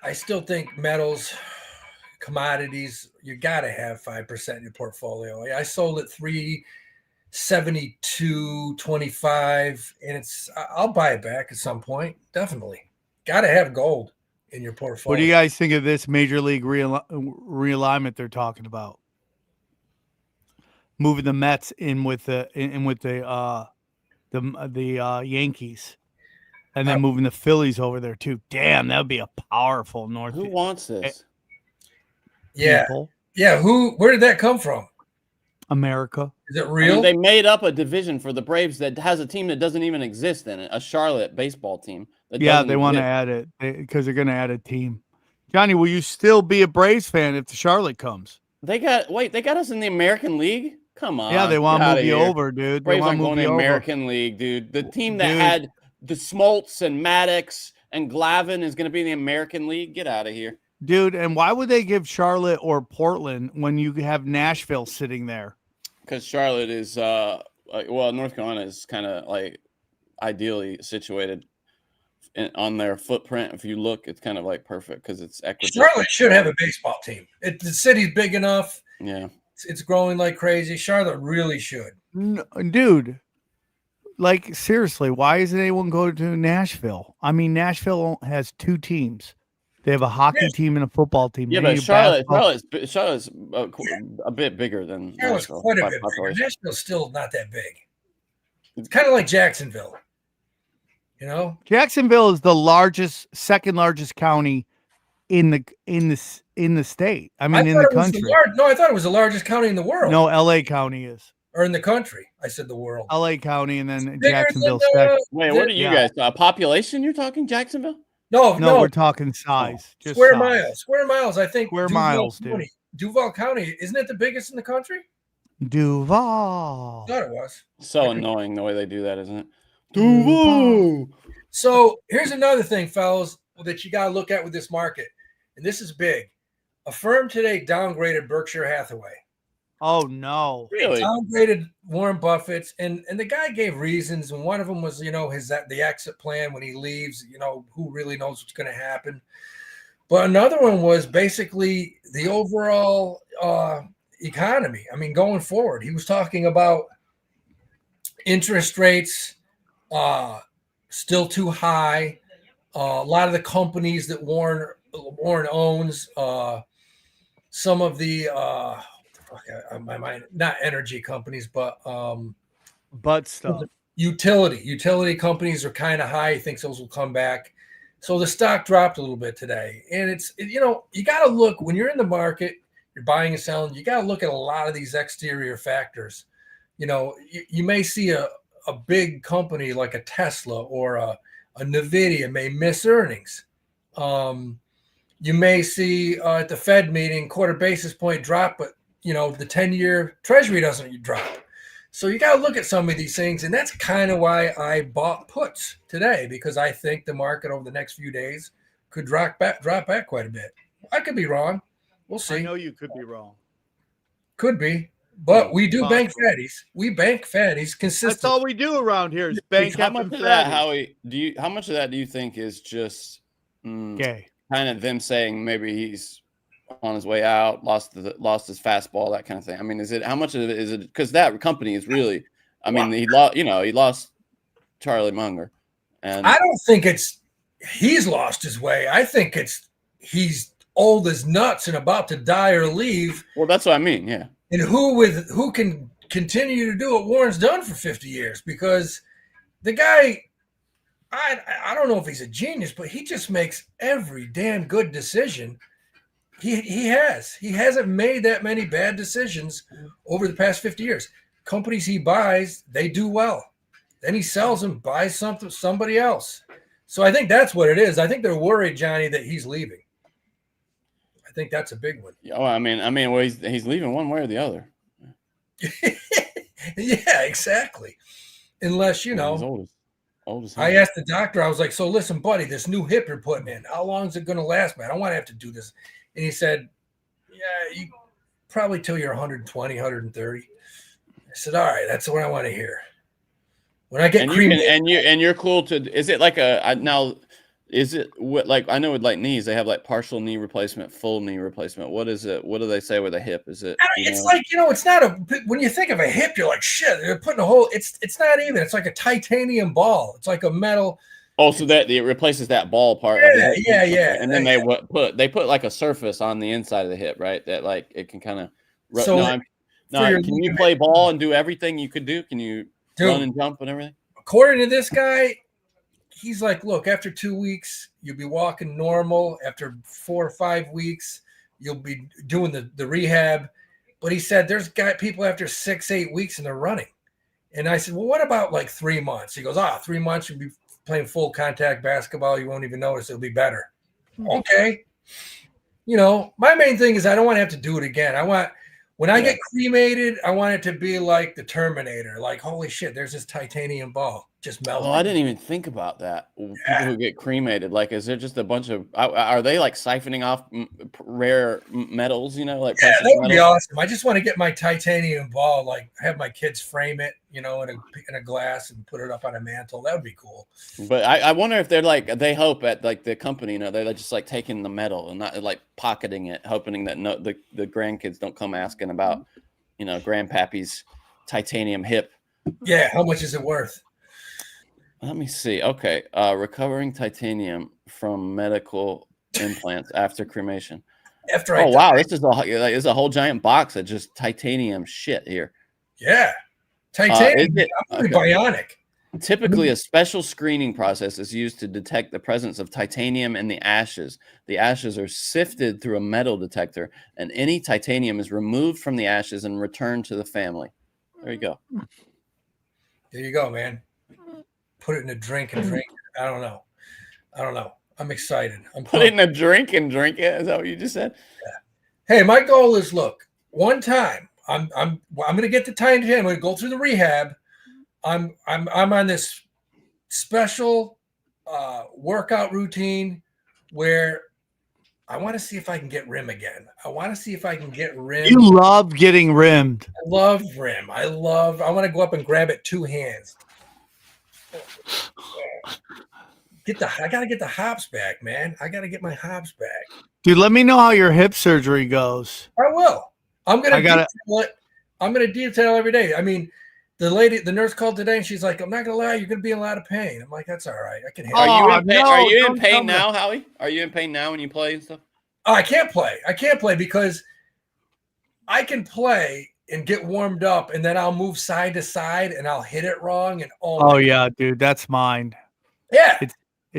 C: I still think metals, commodities, you got to have 5% in your portfolio. I sold it 372.25, and I'll buy it back at some point. Definitely. Got to have gold in your portfolio.
B: What do you guys think of this major league realignment they're talking about? Moving the Mets in with the Yankees, and then moving the Phillies over there too. Damn, that would be a powerful North.
D: Who wants this?
C: Yeah,
B: people.
C: Yeah. Where did that come from?
B: America.
C: Is it real?
D: They made up a division for the Braves that has a team that doesn't even exist in it, a Charlotte baseball team.
B: Yeah, they want to add it because they're going to add a team. Johnny, will you still be a Braves fan if the Charlotte comes?
D: They got us in the American League? Come on.
B: Yeah, they want to move you over, dude.
D: Braves aren't going to the American League, dude. The team that had the Smoltz and Maddox and Glavine is going to be in the American League. Get out of here.
B: Dude, and why would they give Charlotte or Portland when you have Nashville sitting there?
D: Because Charlotte is, North Carolina is kind of like ideally situated on their footprint. If you look, it's kind of like perfect because it's equitable.
C: Charlotte should have a baseball team. The city's big enough.
D: Yeah.
C: It's growing like crazy. Charlotte really should.
B: No, dude, like, seriously, why isn't anyone going to Nashville? I mean, Nashville has two teams. They have a hockey team and a football team.
D: Yeah, but Charlotte's a bit bigger than
C: Charlotte's quite a bit bigger. Nashville's still not that big. It's kind of like Jacksonville. You know?
B: Jacksonville is the second largest county in the state. I mean, in the country.
C: I thought it was the largest county in the world.
B: No, LA County is.
C: Or in the country. I said the world.
B: LA County and then Jacksonville State.
D: Wait, what are you guys? Population you're talking? Jacksonville?
C: No,
B: we're talking size. Just
C: Square miles. I think
B: Square miles, dude.
C: Duval County, isn't it the biggest in the country?
B: Duval.
C: Thought it was.
D: So annoying the way they do that, isn't it?
B: Duval.
C: So here's another thing, fellas, that you got to look at with this market. And this is big. A firm today downgraded Berkshire Hathaway.
B: Oh, no.
D: Really?
C: Downgraded Warren Buffett's. And the guy gave reasons. And one of them was, the exit plan when he leaves, who really knows what's going to happen. But another one was basically the overall economy. I mean, going forward, he was talking about interest rates still too high. A lot of the companies that Warren owns, some of the my mind, not energy companies, but
B: stuff.
C: Utility companies are kind of high. He thinks those will come back. So the stock dropped a little bit today. And you got to look when you're in the market, you're buying and selling, you got to look at a lot of these exterior factors. You may see a big company like a Tesla or a Nvidia may miss earnings. You may see at the Fed meeting quarter basis point drop, but the 10-year Treasury doesn't drop. So you got to look at some of these things, and that's kind of why I bought puts today, because I think the market over the next few days could drop back quite a bit. I could be wrong. We'll see.
B: I know you could be wrong.
C: Could be. But we do bank fatties. We bank fatties consistently.
B: That's all we do around here is bank.
D: How much of that, Howie? How much of that do you think is just
B: gay?
D: Kind of them saying maybe he's on his way out, lost his fastball, that kind of thing. I mean, how much of it is it? Because that company is really. I mean, he lost Charlie Munger, and
C: I don't think he's lost his way. I think he's old as nuts and about to die or leave.
D: Well, that's what I mean. Yeah.
C: And who can continue to do what Warren's done for 50 years? Because the guy, I don't know if he's a genius, but he just makes every damn good decision. He hasn't made that many bad decisions over the past 50 years. Companies he buys, they do well. Then he sells them, buys somebody else. So I think that's what it is. I think they're worried, Johnny, that he's leaving. I think that's a big one.
D: Oh, I mean, well, he's leaving one way or the other.
C: Yeah, exactly. Unless
D: he's old as
C: I asked the doctor. I was like, "So listen, buddy, this new hip you're putting in, how long is it going to last, man? I don't want to have to do this." And he said, "Yeah, you probably till you're 120, 130." I said, "All right, that's what I want to hear." When I get cremated,
D: you're cool to. Is it like now? Is it like I know with like knees they have like partial knee replacement, full knee replacement? What is it? What do they say with a hip? Is it?
C: It's like it's not when you think of a hip, you're like shit. They're putting a whole. It's not even. It's like a titanium ball. It's like a metal.
D: Oh, so that it replaces that ball part.
C: Yeah.
D: And then they put like a surface on the inside of the hip, right? That like it can kind of. Can you play ball and do everything you could do? Can you run and jump and everything?
C: According to this guy. He's like, look, after 2 weeks, you'll be walking normal. After 4 or 5 weeks, you'll be doing the rehab. But he said there's people after 6, 8 weeks and they're running. And I said, well, what about like 3 months? He goes, 3 months, you'll be playing full contact basketball. You won't even notice. It'll be better. Okay. My main thing is I don't want to have to do it again. When I get cremated, I want it to be like the Terminator. Like, holy shit, there's this titanium ball. Just melting.
D: Oh, I didn't even think about that. People who get cremated, like, is there just a bunch of? Are they like siphoning off rare metals? Like
C: that would be awesome. I just want to get my titanium ball, like have my kids frame it, in a glass and put it up on a mantle. That would be cool.
D: But I wonder if they're like they hope at like the company, they're just like taking the metal and not like pocketing it, hoping that the grandkids don't come asking about, grandpappy's titanium hip.
C: Yeah, how much is it worth?
D: Let me see. Okay. Recovering titanium from medical implants after cremation. Wow. This is a whole giant box of just titanium shit here.
C: Yeah. Titanium. Bionic.
D: Typically, a special screening process is used to detect the presence of titanium in the ashes. The ashes are sifted through a metal detector, and any titanium is removed from the ashes and returned to the family. There you go.
C: There you go, man. Put it in a drink and drink it. I don't know. I'm excited.
D: Put it in a drink and drink it. Is that what you just said?
C: Yeah. Hey, my goal is, look, one time I'm gonna get the time to him. I'm gonna go through the rehab. I'm on this special workout routine where I want to see if I can get rim again. I want to see if I can get rim.
B: You love getting rimmed.
C: I love rim. I want to go up and grab it 2 hands. I gotta get the hops back, man. I gotta get my hops back.
B: Dude, let me know how your hip surgery goes.
C: I will. I'm gonna detail it. I'm gonna detail every day. I mean, the nurse called today and she's like, I'm not gonna lie, you're gonna be in a lot of pain. I'm like, that's all right. I can handle it.
D: Are you in pain now, Howie? Are you in pain now when you play and stuff?
C: Oh, I can't play. I can't play because I can play and get warmed up and then I'll move side to side and I'll hit it wrong and
B: yeah, dude, that's mine.
C: Yeah.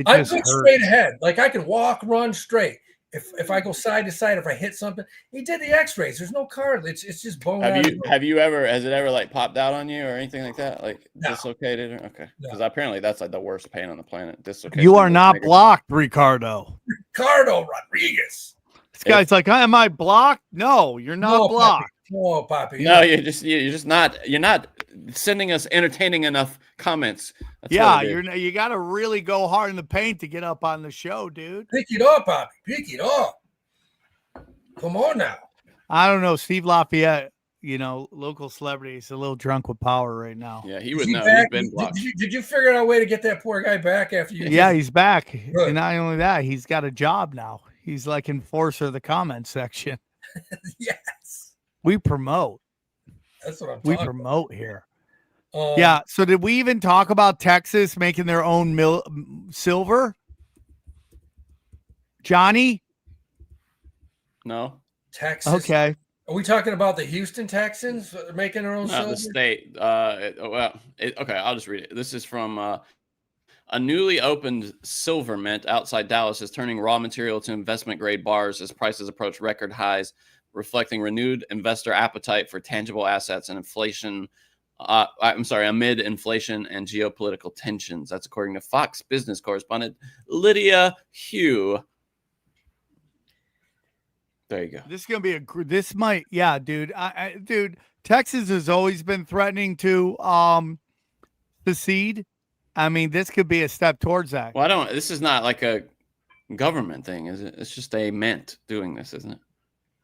C: I'm
B: just
C: good straight ahead. Like I can walk, run straight. If I go side to side, if I hit something, he did the X-rays. There's no cartilage. It's just bone.
D: Has it ever like popped out on you or anything like that? Like dislocated? Okay, because apparently that's like the worst pain on the planet. Dislocation.
B: You are not blocked, Ricardo.
C: Ricardo Rodriguez.
B: This guy's like, am I blocked? No, you're not blocked.
C: Oh, Poppy.
D: No, you're just not. You're not sending us entertaining enough comments.
B: You got to really go hard in the paint to get up on the show, dude.
C: Pick it up, Poppy. Pick it up. Come on now.
B: I don't know, Steve Lafayette. Local celebrity. He's a little drunk with power right now.
D: Yeah, he would know. He's been blocked.
C: Did you figure out a way to get that poor guy back after you?
B: Yeah, he's back. Good. And not only that, he's got a job now. He's like enforcer of the comment section.
C: Yes.
B: We promote.
C: That's what I'm talking about.
B: We promote here. Yeah. So did we even talk about Texas making their own silver? Johnny?
C: No. Texas.
B: Okay.
C: Are we talking about the Houston Texans making their own silver?
D: The state. Okay, I'll just read it. This is from a newly opened silver mint outside Dallas is turning raw material to investment-grade bars as prices approach record highs, reflecting renewed investor appetite for tangible assets and inflation. Amid inflation and geopolitical tensions. That's according to Fox Business correspondent Lydia Hugh. There you go.
B: This is gonna be dude. Dude, Texas has always been threatening to secede. I mean, this could be a step towards that.
D: Well, this is not like a government thing, is it? It's just a mint doing this, isn't it?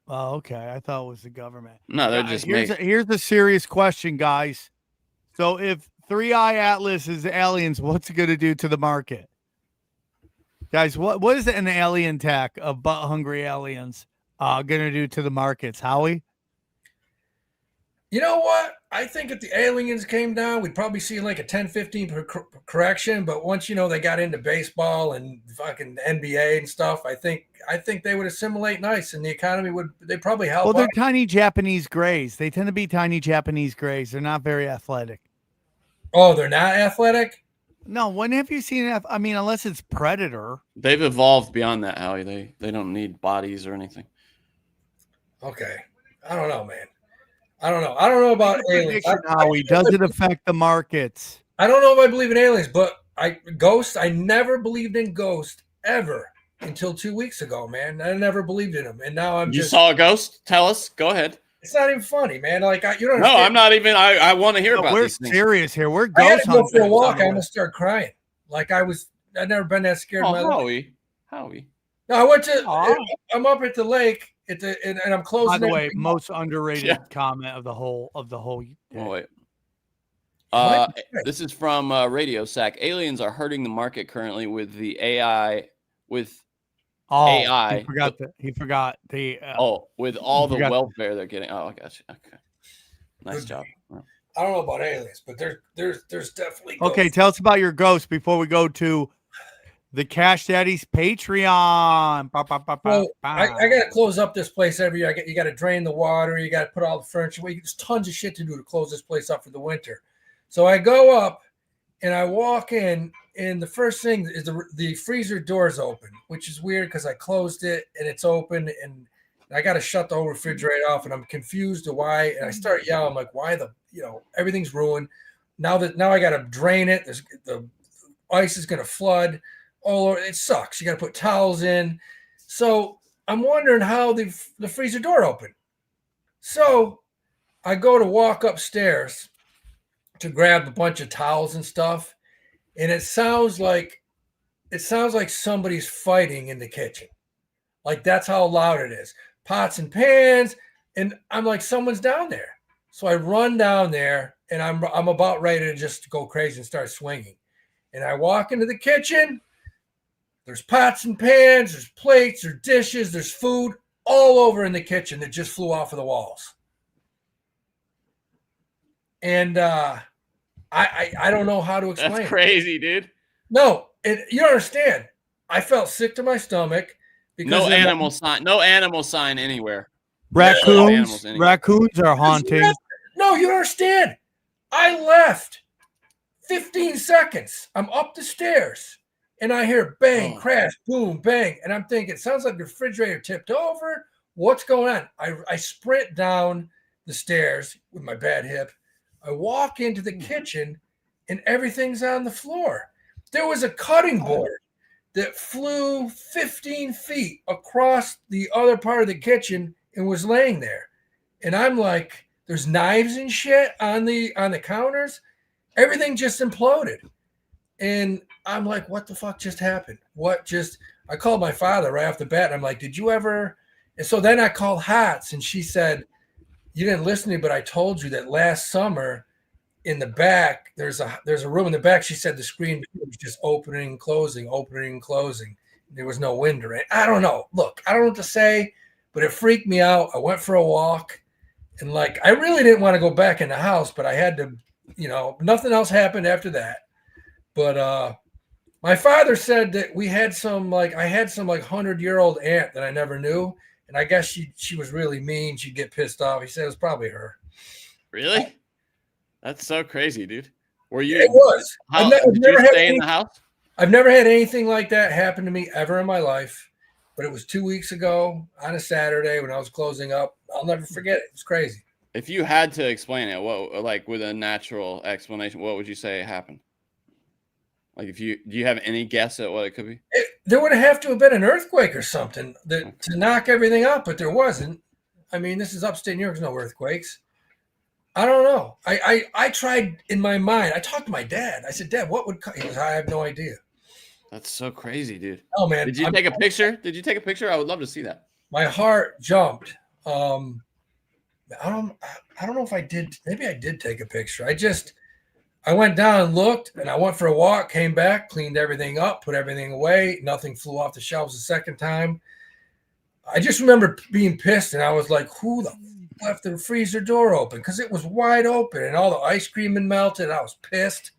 B: Oh, okay. I thought it was the government.
D: No, they're just
B: here's a serious question, guys. So if 3i Atlas is aliens, what's it going to do to the market? Guys, what is an alien attack of butt-hungry aliens going to do to the markets? Howie?
C: You know what? I think if the aliens came down, we'd probably see like a 10-15 correction. But once, they got into baseball and fucking NBA and stuff, I think they would assimilate nice and the economy they probably help.
B: Well, they're tiny Japanese grays. They tend to be tiny Japanese grays. They're not very athletic.
C: Oh, they're not athletic?
B: No. When have you seen I mean, unless it's Predator.
D: They've evolved beyond that, Howie. They don't need bodies or anything.
C: Okay. I don't know, man. I don't know about aliens.
B: Howie, does it affect the markets?
C: I don't know if I believe in aliens, but Ghost, I never believed in Ghost ever until 2 weeks ago, man. I never believed in him. And now
D: You saw a ghost? Tell us. Go ahead.
C: It's not even funny, man. Like, you don't understand.
D: No, I'm not even. I want to hear about
B: We're
D: these things.
B: serious here. We're
C: I had
B: ghost
C: to go for a
B: hunters.
C: walk. I almost started crying. Like I'd never been that scared in my life.
D: Howie.
C: No, I went to. I'm up at the lake and I'm closing.
B: By the way, most underrated comment of the whole day.
D: Oh, wait. This is from Radio Sack. Aliens are hurting the market currently with the AI. AI.
B: He forgot the.
D: With all the welfare they're getting. Oh, I got you. Okay. Nice job.
C: I don't know about aliens, but there's definitely.
B: Okay, tell us about your ghost before we go to the Cash Daddies Patreon.
C: Well, I got to close up this place every year. You got to drain the water. You got to put all the furniture away. There's tons of shit to do to close this place up for the winter. So I go up and I walk in, and the first thing is the freezer door's open, which is weird because I closed it and it's open, and I got to shut the whole refrigerator off, and I'm confused to why. And I start yelling, I'm like, why everything's ruined. Now I got to drain it. The ice is going to flood. Oh, it sucks. You got to put towels in. So I'm wondering how the freezer door opened. So I go to walk upstairs to grab a bunch of towels and stuff, and it sounds like somebody's fighting in the kitchen. Like that's how loud it is. Pots and pans, and I'm like, someone's down there. So I run down there, and I'm about ready to just go crazy and start swinging. And I walk into the kitchen. There's pots and pans, there's plates, there's dishes, there's food all over in the kitchen that just flew off of the walls. And I don't know how to explain.
D: That's crazy, dude.
C: No, you don't understand. I felt sick to my stomach because
D: no animal sign anywhere.
B: Raccoons are haunting.
C: No, you don't understand. I left 15 seconds. I'm up the stairs and I hear bang, crash, boom, bang. And I'm thinking, it sounds like the refrigerator tipped over. What's going on? I sprint down the stairs with my bad hip. I walk into the kitchen and everything's on the floor. There was a cutting board that flew 15 feet across the other part of the kitchen and was laying there. And I'm like, there's knives and shit on the counters. Everything just imploded. And I'm like, what the fuck just happened? I called my father right off the bat. And I'm like, did you ever? And so then I called Hots and she said, you didn't listen to me, but I told you that last summer in the back, there's a room in the back. She said the screen was just opening and closing. There was no wind or anything. I don't know. Look, I don't know what to say, but it freaked me out. I went for a walk and like, I really didn't want to go back in the house, but I had to, nothing else happened after that. But my father said that I had some 100-year-old aunt that I never knew. And I guess she was really mean. She'd get pissed off. He said it was probably her.
D: Really? That's so crazy, dude. Were you?
C: It was.
D: Did you stay in the house?
C: I've never had anything like that happen to me ever in my life. But it was 2 weeks ago on a Saturday when I was closing up. I'll never forget it. It's crazy.
D: If you had to explain it, with a natural explanation, what would you say happened? Like, do you have any guess at what it could be?
C: There would have to have been an earthquake or something to knock everything out, but there wasn't. I mean, this is upstate New York. There's no earthquakes. I don't know. I tried in my mind. I talked to my dad. I said, Dad, what would – he goes, I have no idea.
D: That's so crazy, dude.
C: Oh, man.
D: Did you take a picture? I would love to see that.
C: My heart jumped. I don't know if I did. Maybe I did take a picture. I went down and looked, and I went for a walk, came back, cleaned everything up, put everything away. Nothing flew off the shelves the second time. I just remember being pissed, and I was like, who the f left the freezer door open? Because it was wide open, and all the ice cream had melted. I was pissed.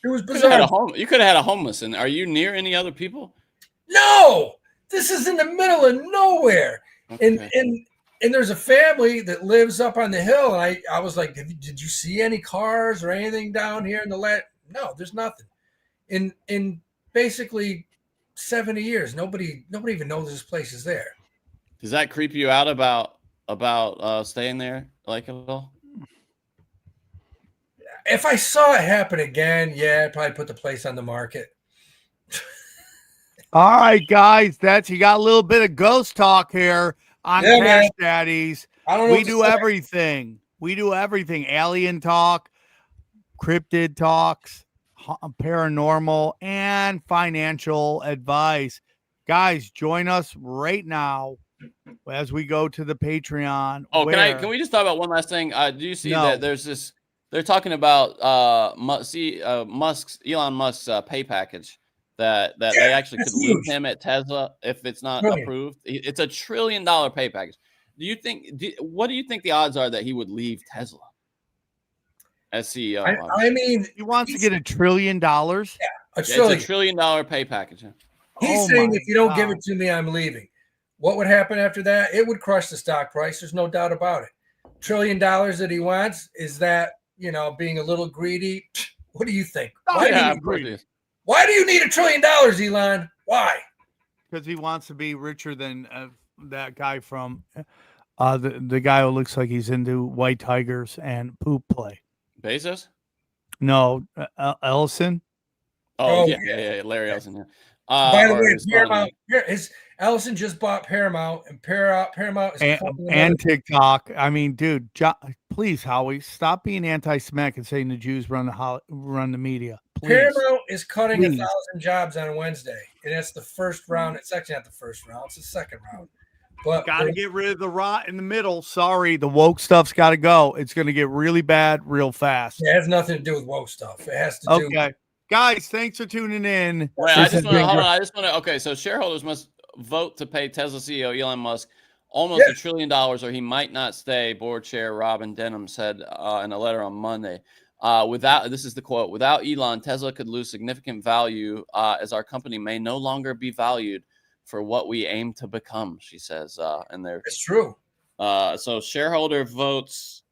C: It was bizarre.
D: You could have had a homeless. And are you near any other people?
C: No! This is in the middle of nowhere. Okay. And there's a family that lives up on the hill. And I was like, did you see any cars or anything down here in the land? No, there's nothing. In basically 70 years, nobody even knows this place is there.
D: Does that creep you out about staying there like at all?
C: If I saw it happen again, yeah, I'd probably put the place on the market.
B: All right, guys, you got a little bit of ghost talk here. On Cash Daddies, we do everything. We do everything. Alien talk, cryptid talks, paranormal, and financial advice. Guys, join us right now as we go to the Patreon.
D: Oh, can we just talk about one last thing? Do you see that there's this? They're talking about Elon Musk's pay package. That they actually could lose him at Tesla if it's not approved. It's $1 trillion pay package. What do you think the odds are that he would leave Tesla as CEO?
C: I mean,
B: he wants to get $1 trillion.
C: Yeah,
D: it's $1 trillion pay package.
C: He's saying if you don't give it to me, I'm leaving. What would happen after that? It would crush the stock price. There's no doubt about it. $1 trillion that he wants, is that, being a little greedy? What do you think? Why do you need $1 trillion, Elon? Why?
B: Because he wants to be richer than that guy from the guy who looks like he's into white tigers and poop play.
D: Bezos?
B: No, Ellison.
D: Oh, yeah, Larry Ellison. Yeah.
C: By the way, Paramount, Ellison just bought Paramount, and Paramount is
B: and TikTok. I mean, dude, please, Howie, stop being anti-Semitic and saying the Jews run the media. Please.
C: Paramount is cutting 1,000 jobs on Wednesday, and that's the first round. It's actually not the first round; it's the second round. But
B: got to get rid of the rot in the middle. Sorry, the woke stuff's got to go. It's going to get really bad real fast.
C: It has nothing to do with woke stuff. It has to do.
B: Okay. Guys, thanks for tuning in.
D: Wait, I just want to. Okay, so shareholders must vote to pay Tesla CEO Elon Musk almost $1 trillion, or he might not stay. Board Chair Robin Denham said in a letter on Monday. This is the quote: "Without Elon, Tesla could lose significant value, as our company may no longer be valued for what we aim to become." She says, and there.
C: It's true.
D: So shareholder votes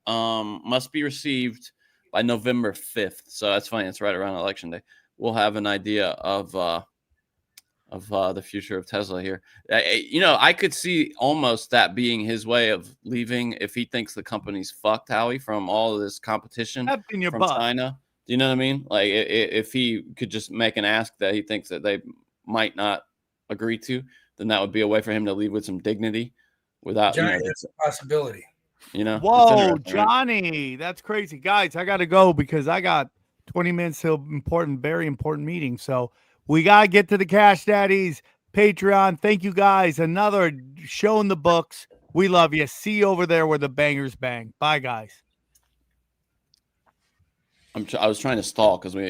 D: must be received by November 5th. So that's funny. It's right around Election Day. We'll have an idea of the future of Tesla here. I could see almost that being his way of leaving if he thinks the company's fucked, Howie, from all of this competition from China. Do you know what I mean? Like if he could just make an ask that he thinks that they might not agree to, then that would be a way for him to leave with some dignity without
C: Johnny, that's a possibility.
B: Whoa, Johnny, that's crazy. Guys, I got to go because I got 20 minutes till very important meeting. So we got to get to the Cash Daddies Patreon. Thank you guys. Another show in the books. We love you. See you over there where the bangers bang. Bye, guys.
D: I was trying to stall because we